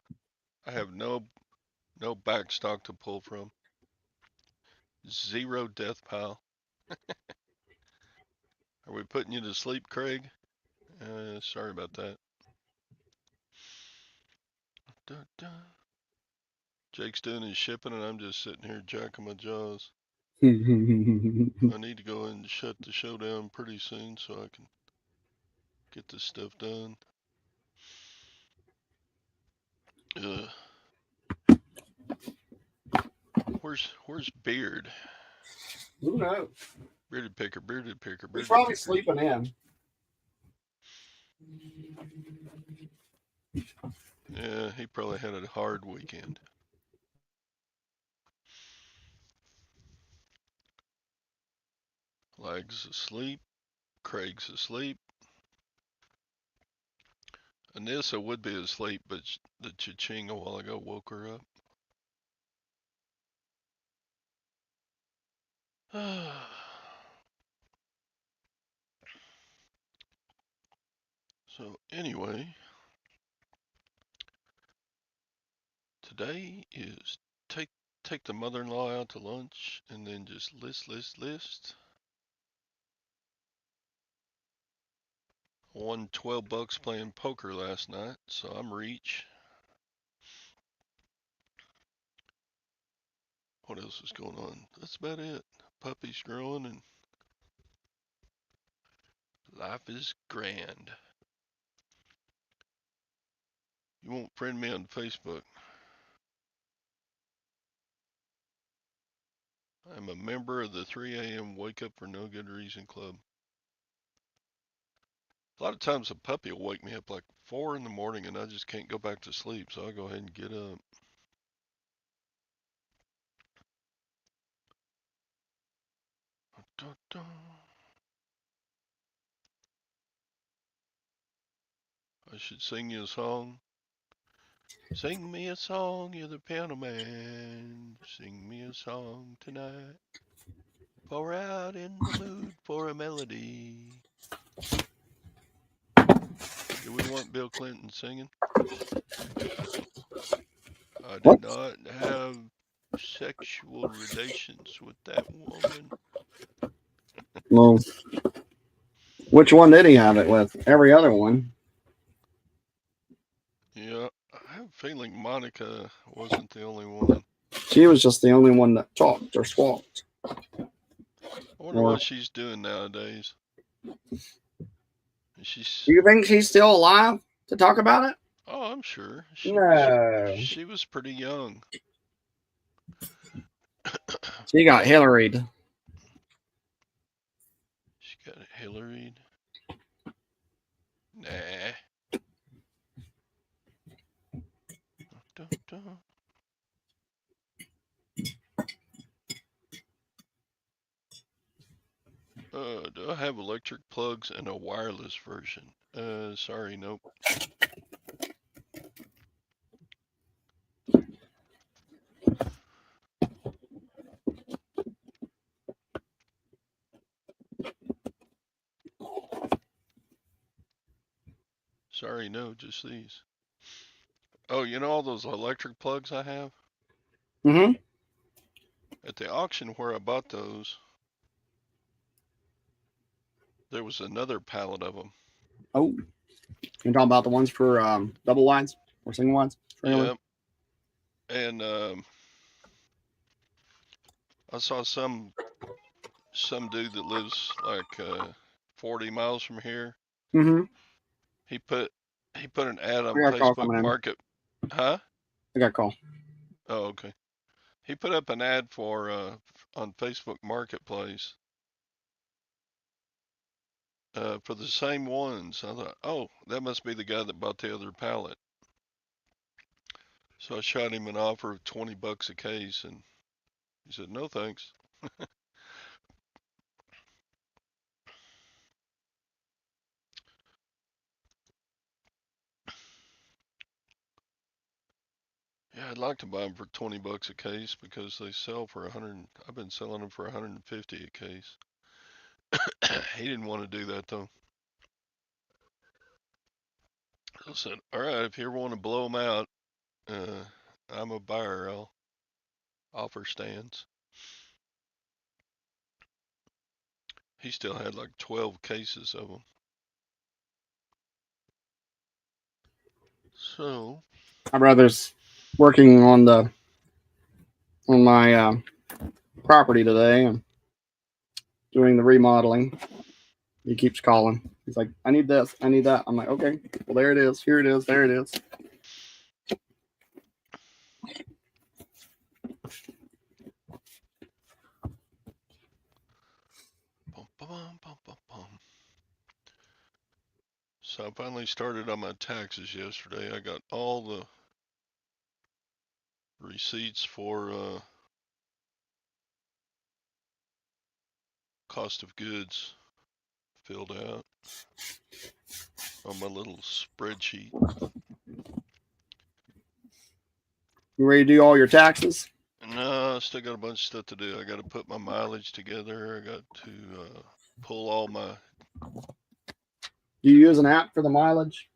I have no backstock to pull from. Zero death pile. Are we putting you to sleep, Craig? Sorry about that. Da, da. Jake's doing his shipping, and I'm just sitting here jacking my jaws. I need to go and shut the show down pretty soon so I can get this stuff done. Ugh. Where's Beard? Who knows? Bearded picker, bearded picker, He's bearded probably picker. sleeping in. Yeah, he probably had a hard weekend. Lag's asleep. Craig's asleep. Anissa would be asleep, but the cha-ching a while ago woke her up. So anyway, today is take take the mother-in-law out to lunch and then just list. I won 12 bucks playing poker last night, so I'm reach. What else is going on? That's about it. Puppy's growing and life is grand. You won't friend me on Facebook. I'm a member of the 3 a.m. Wake Up for No Good Reason Club. A lot of times a puppy will wake me up like 4 in the morning and I just can't go back to sleep, so I go ahead and get up. Da, da. I should sing you a song. Sing me a song, you're the piano man. Sing me a song tonight. Pour out in the mood for a melody. Do we want Bill Clinton singing? I did What? not have sexual relations with that woman. Well, which one did he have it with? Every other one. Yeah, I have a feeling Monica wasn't the only one. She was just the only one that talked or squawked. I wonder Or what she's doing nowadays. She's do you think she's still alive to talk about it? Oh, I'm sure No. she was pretty young. She got Hillaried. She got Hillary. Nah. Dun, dun. Do I have electric plugs and a wireless version? Sorry, nope. Sorry, no, just these. Oh, you know all those electric plugs I have? Mm-hmm. At the auction where I bought those, there was another pallet of them. Oh, you're talking about the ones for double wides or single wides? Trailer. Yep. And I saw some dude that lives like 40 miles from here. Mm-hmm. He put he put an ad I on got a call Facebook coming in. Market. Huh? I got a call. Oh, okay. He put up an ad for on Facebook Marketplace for the same ones. I thought, oh, that must be the guy that bought the other pallet. So I shot him an offer of $20 a case, and he said, no thanks. Yeah, I'd like to buy them for $20 a case because they sell for 100. I've been selling them for 150 a case. He didn't want to do that though. I said, all right, if you ever want to blow them out, uh, I'm a buyer. I'll offer stands. He still had like 12 cases of them. So, My brother's working on my property today and doing the remodeling. He keeps calling. He's like, I need this, I need that. I'm like, okay, well there it is, here it is, there it is. bum, bum, bum, bum, bum. So I finally started on my taxes yesterday. I got all the receipts for cost of goods filled out on my little spreadsheet. You ready to do all your taxes? No, I still got a bunch of stuff to do. I got to put my mileage together. I got to pull all my. Do you use an app for the mileage?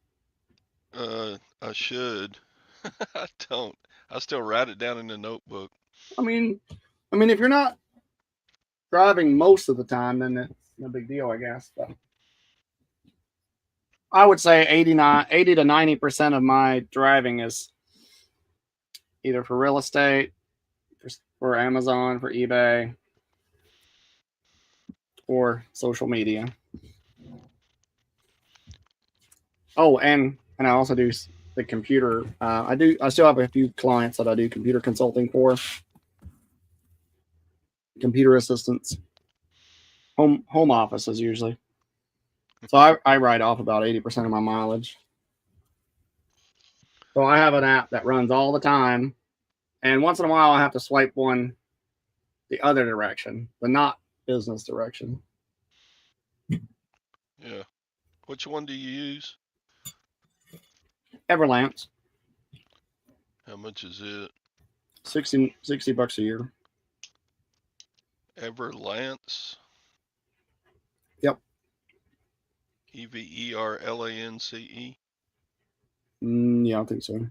I should. I don't. I still write it down in the notebook. I mean, if you're not driving most of the time, then it's no big deal, I guess. But I would say 80 to 90% of my driving is either for real estate, for Amazon, for eBay, or social media. Oh, and I also do the computer. I still have a few clients that I do computer consulting for, computer assistants, home offices usually. So I write off about 80% of my mileage. So I have an app that runs all the time, and once in a while I have to swipe one the other direction, the not business direction. Yeah. Which one do you use? Everlance. How much is it? 60 bucks a year. Everlance. Yep. Everlance. Yeah, I think so.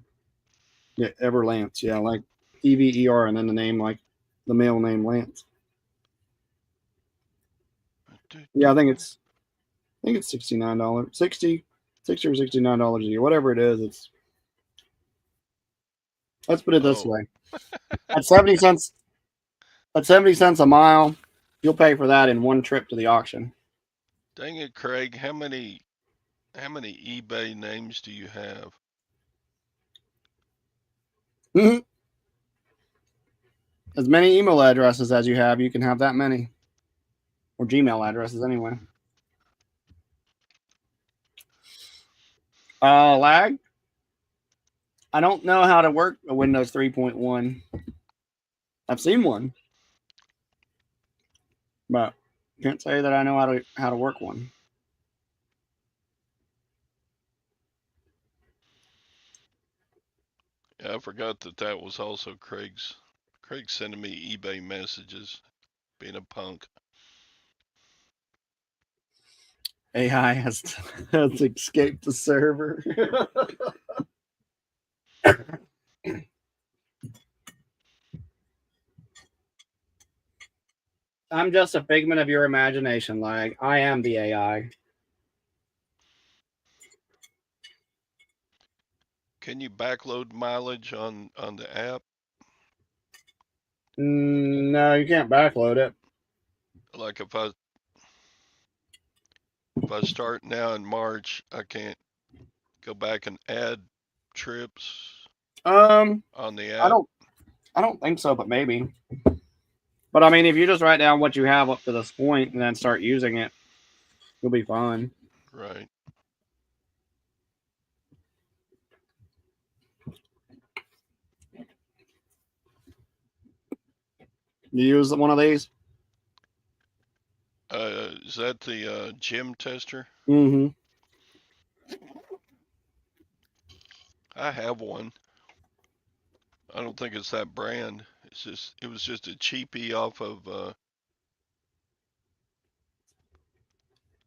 Yeah, Everlance. Yeah, like Ever, and then the name, like the male name Lance. Yeah, I think it's $69. 60 or $69 a year, whatever it is. It's let's put it this Oh, way: at 70 cents, at 70 cents a mile, you'll pay for that in one trip to the auction. dang it, Craig. How many eBay names do you have? Mhm. As many email addresses as you have, you can have that many, or Gmail addresses anyway. Lag. I don't know how to work a Windows 3.1. I've seen one, but can't say that I know how to work one. Yeah, I forgot that was also Craig's. Craig sending me eBay messages, being a punk. AI has escaped the server. I'm just a figment of your imagination. Like I am the AI. Can you backload mileage on the app? No, you can't backload it. Like if I start now in March, I can't go back and add trips Um, on the I app. don't. I don't think so, but maybe. But I mean, if you just write down what you have up to this point and then start using it, you'll be fine. Right. You use one of these. Is that the gym tester? Mm-hmm. I have one. I don't think it's that brand. It was just a cheapie off of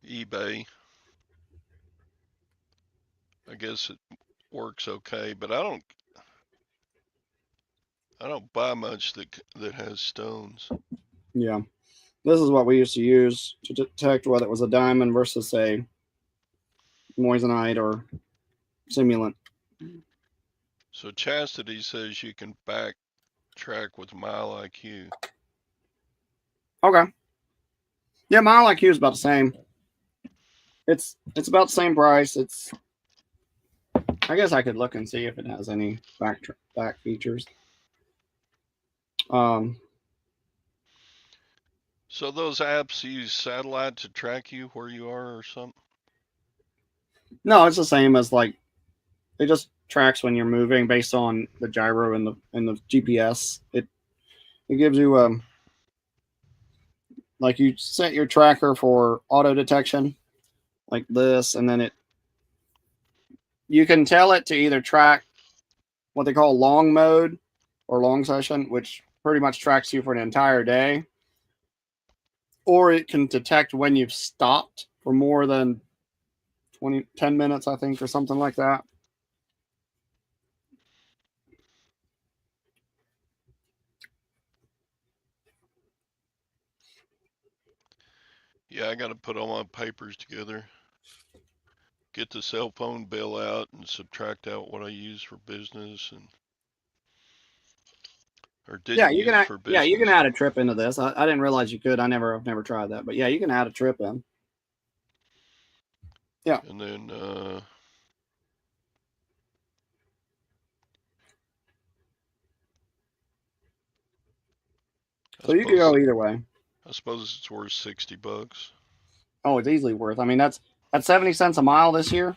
eBay. I guess it works okay, but I don't buy much that has stones. Yeah. This is what we used to use to detect whether it was a diamond versus a moissanite or simulant. So Chastity says you can backtrack with Mile IQ. Okay. Yeah, my IQ is about the same. It's about the same price. I guess I could look and see if it has any back features. Um, So those apps use satellite to track you where you are or something? no, it's the same as like it just tracks when you're moving based on the gyro and the GPS. It gives you like you set your tracker for auto detection like this, and then it you can tell it to either track what they call long mode or long session, which pretty much tracks you for an entire day, or it can detect when you've stopped for more than 10 minutes, I think, or something like that. Yeah, I got to put all my papers together, get the cell phone bill out, and subtract out what I use for business and or Yeah, didn't use for you can business. add a trip into this. I didn't realize you could. I've never tried that, but yeah, you can add a trip in. Yeah, And then I so you could suppose go either way. I suppose it's worth $60. Oh, it's easily worth. I mean, that's at 70 cents a mile this year.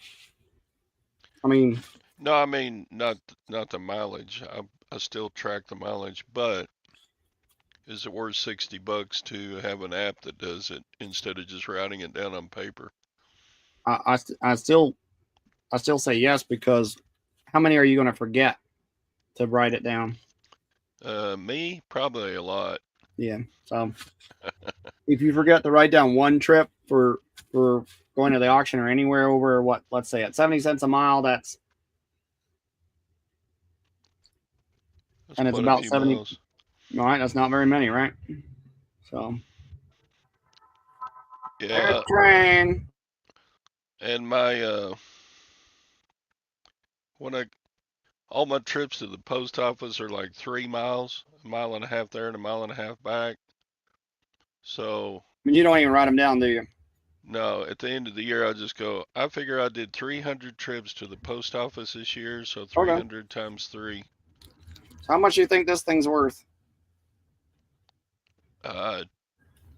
I mean, No, I mean not the mileage. I still track the mileage, but is it worth $60 to have an app that does it instead of just writing it down on paper? I, I, I still say yes because how many are you going to forget? to write it down? Me, probably a lot. Yeah. So if you forget to write down one trip for going to the auction or anywhere over what, let's say at 70 cents a mile, that's That's and it's quite a about few 70. miles. All right, that's not very many, right? So there's Yeah, train. and my when I all my trips to the post office are like 3 miles, a mile and a half there and a mile and a half back. So I mean, you don't even write them down, do you? no, at the end of the year, I just go. I figure I did 300 trips to the post office this year, so Okay. 300 times three. So how much do you think this thing's worth? Uh,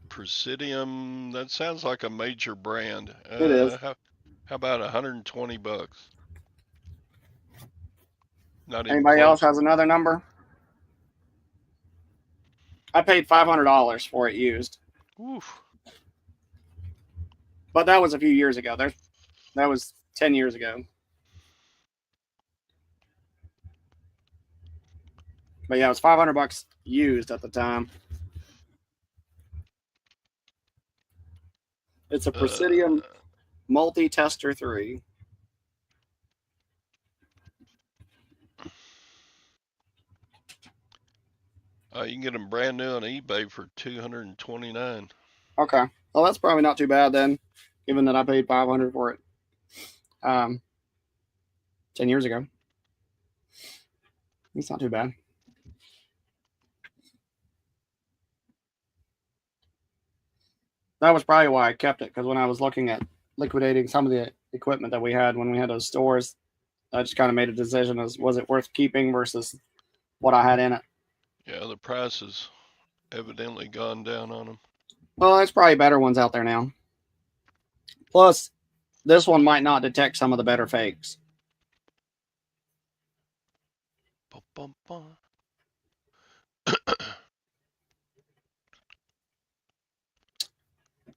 Presidium. That sounds like a major brand. It is. How about 120 bucks? Not even Anybody else close. has another number? I paid $500 for it used, Oof. but that was a few years ago. That was 10 years ago. But yeah, it was $500 used at the time. It's a Presidium Uh, Multi-Tester 3. you can get them brand new on eBay for 229. Okay. Well, that's probably not too bad then, given that I paid 500 for it um, 10 years ago. It's not too bad. That was probably why I kept it, because when I was looking at liquidating some of the equipment that we had when we had those stores, I just kind of made a decision as was it worth keeping versus what I had in it. Yeah, the price has evidently gone down on them. Well, there's probably better ones out there now. Plus, this one might not detect some of the better fakes. Bum, bum, bum.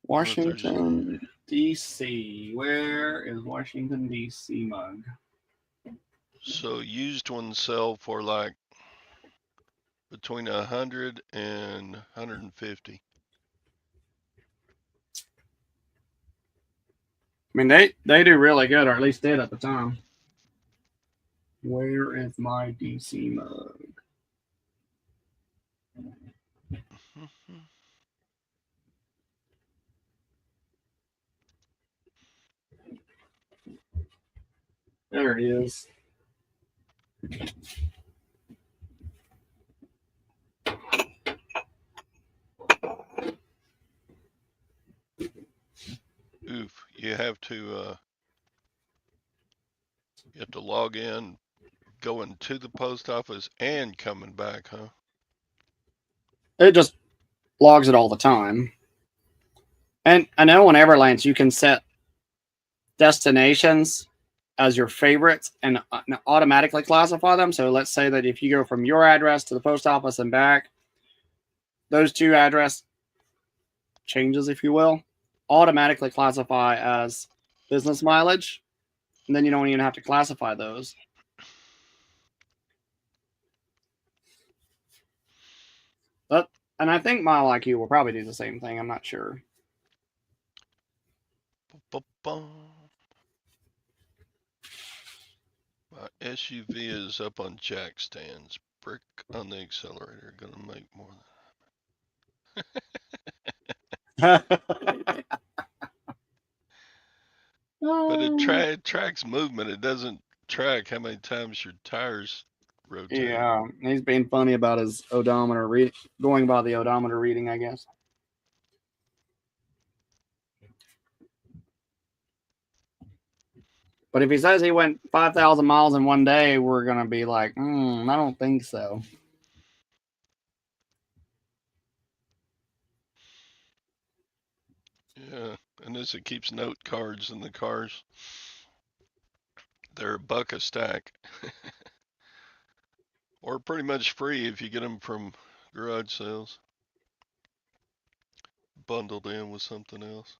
Wonder if there's Washington, D.C. Where is Washington, D.C. mug? so used ones sell for like between 100 and 150. I mean, they do really good, or at least did at the time. Where is my DC mug? There it is. Oof, you have to log in, going to the post office and coming back, huh? It just logs it all the time. And I know on Everlance you can set destinations as your favorites and automatically classify them. So let's say that if you go from your address to the post office and back, those two address changes, if you will, automatically classify as business mileage. And then you don't even have to classify those. But and I think Mile IQ will probably do the same thing. I'm not sure. My SUV is up on jack stands. Brick on the accelerator. Gonna make more but um, it tracks movement. It doesn't track how many times your tires rotate. yeah, he's being funny about his odometer going by the odometer reading, I guess. But if he says he went 5,000 miles in one day, we're gonna be like, I don't think so. Yeah, and as it keeps note cards in the cars, they're $1 a stack, or pretty much free if you get them from garage sales, bundled in with something else.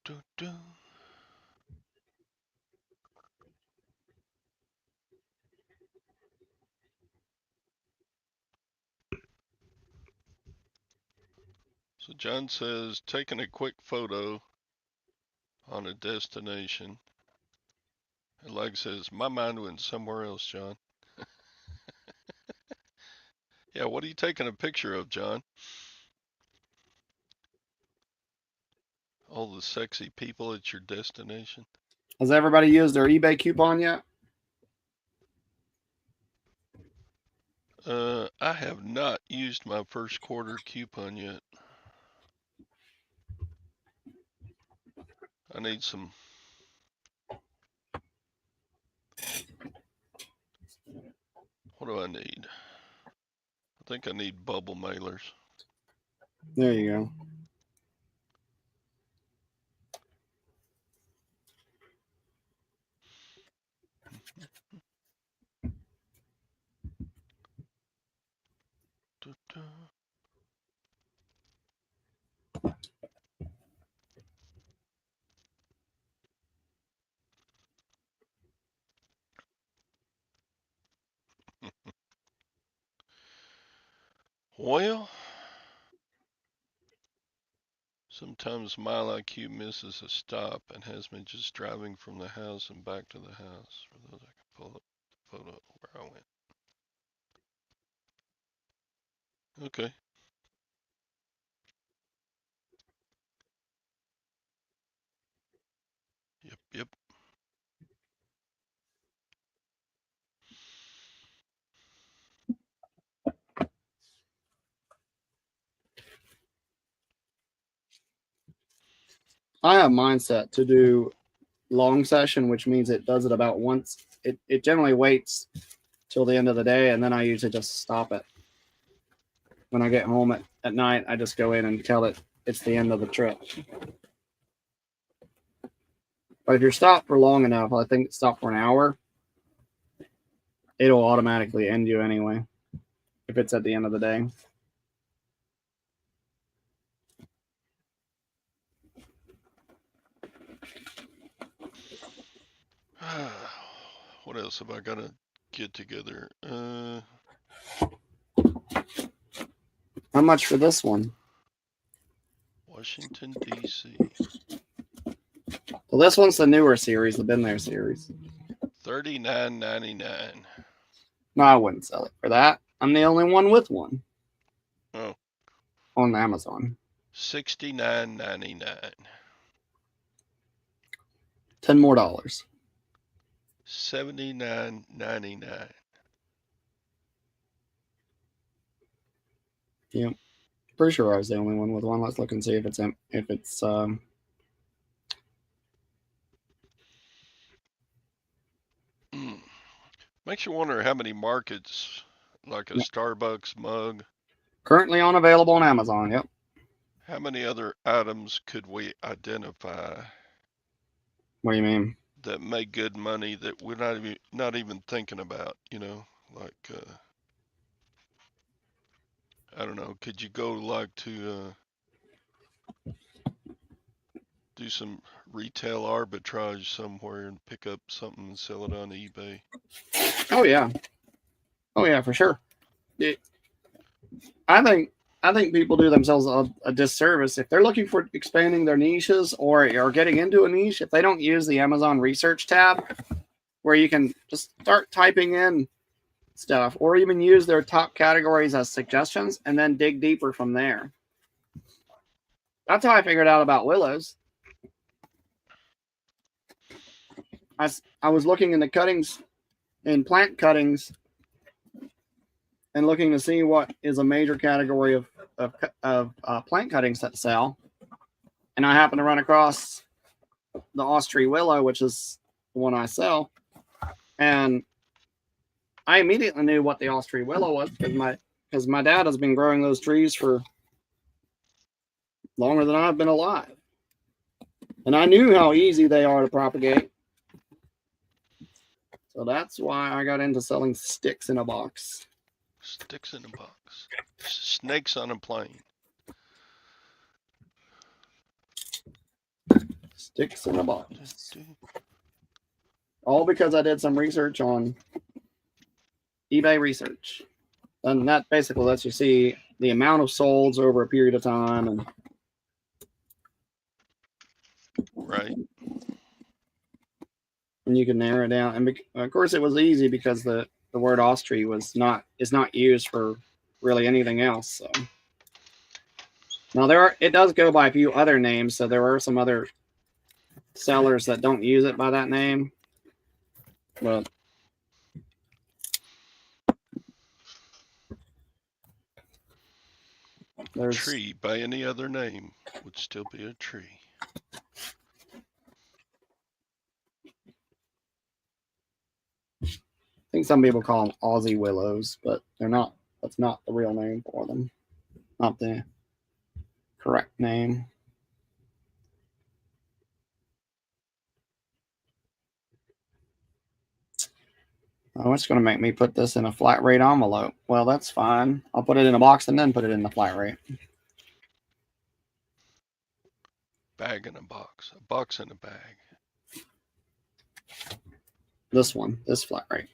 Dun, dun. So John says, taking a quick photo on a destination. And Leg says, my mind went somewhere else, John. Yeah, what are you taking a picture of, John? All the sexy people at your destination? Has everybody used their eBay coupon yet? I have not used my first quarter coupon yet. I need some. What do I need? I think I need bubble mailers. There you go. Well, sometimes Mile IQ misses a stop and has me just driving from the house and back to the house. For those, I can pull up the photo where I went. Okay. Yep, yep. I have mindset to do long session, which means it does it about once. It generally waits till the end of the day, and then I usually just stop it. When I get home at night, I just go in and tell it it's the end of the trip. But if you're stopped for long enough, I think stop for an hour, it'll automatically end you anyway, if it's at the end of the day. What else have I got to get together? How much for this one? Washington, D.C. Well, this one's the newer series, the Been There series. $39.99. No, I wouldn't sell it for that. I'm the only one with one. Oh. On Amazon. $69.99. $10 more. $79.99. Yeah, pretty sure I was the only one with one. Let's look and see if it's. Makes you wonder how many markets, like a Starbucks mug. Currently unavailable on Amazon. Yep. How many other items could we identify? What do you mean? That make good money that we're not even thinking about? You know, like I don't know. Could you go like to do some retail arbitrage somewhere and pick up something and sell it on eBay? Oh yeah. Oh yeah, for sure. I think people do themselves a disservice if they're looking for expanding their niches or getting into a niche. If they don't use the Amazon research tab, where you can just start typing in stuff, or even use their top categories as suggestions, and then dig deeper from there. That's how I figured out about willows. I was looking in the cuttings, in plant cuttings, and looking to see what is a major category of plant cuttings that sell. And I happened to run across the Austree willow, which is the one I sell. And I immediately knew what the Austree willow was because my dad has been growing those trees for longer than I've been alive. And I knew how easy they are to propagate. So that's why I got into selling sticks in a box. Sticks in a box. Snakes on a plane. Sticks in a box. All because I did some research on eBay research. And that basically lets you see the amount of solds over a period of time, and Right. you can narrow it down. And of course, it was easy because the word Austree is not used for really anything else. So now it does go by a few other names. So there are some other sellers that don't use it by that name, but there's Tree by any other name would still be a tree. I think some people call them Aussie willows, but they're not. That's not the real name for them. Not the correct name. Oh, it's going to make me put this in a flat rate envelope. Well, that's fine. I'll put it in a box and then put it in the flat rate. Bag in a box in a bag. This one, this flat rate.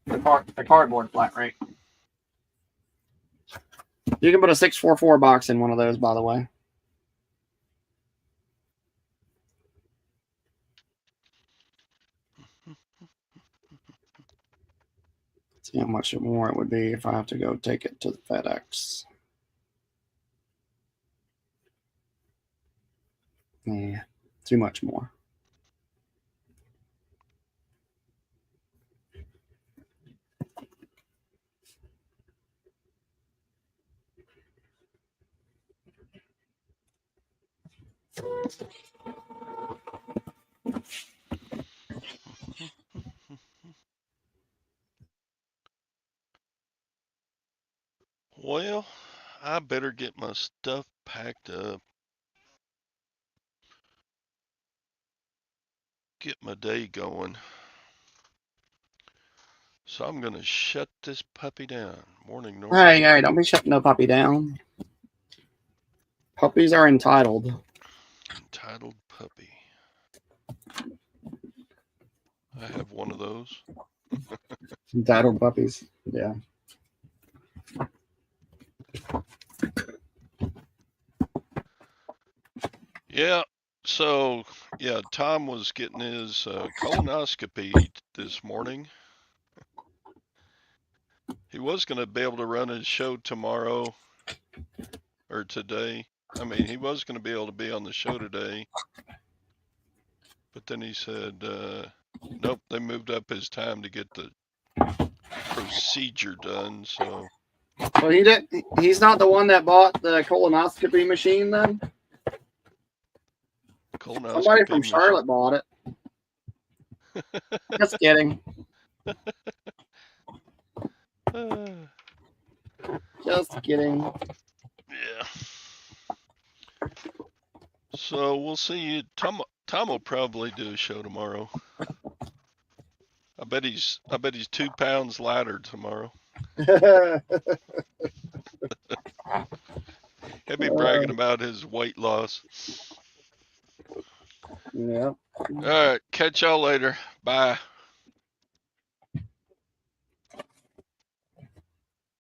The cardboard flat rate. You can put a 644 box in one of those, by the way. See how much more it would be if I have to go take it to the FedEx. Yeah, too much more. Well, I better get my stuff packed up. Get my day going. So I'm going to shut this puppy down. Morning, Norman. Hey, don't be shutting no puppy down. Puppies are entitled. Entitled puppy. I have one of those. Entitled puppies. Yeah. Yeah. So, yeah, Tom was getting his colonoscopy this morning. He was going to be able to run his show tomorrow or today. I mean, he was going to be able to be on the show today. But then he said, nope, they moved up his time to get the procedure done. So, Well, he's not the one that bought the colonoscopy machine, then. Somebody from colonoscopy machine. Charlotte bought it. Just kidding. Just kidding. Yeah. So we'll see you. Tom will probably do a show tomorrow. I bet he's 2 pounds lighter tomorrow. He'll be bragging about his weight loss. Yeah. All right, catch y'all later. Bye.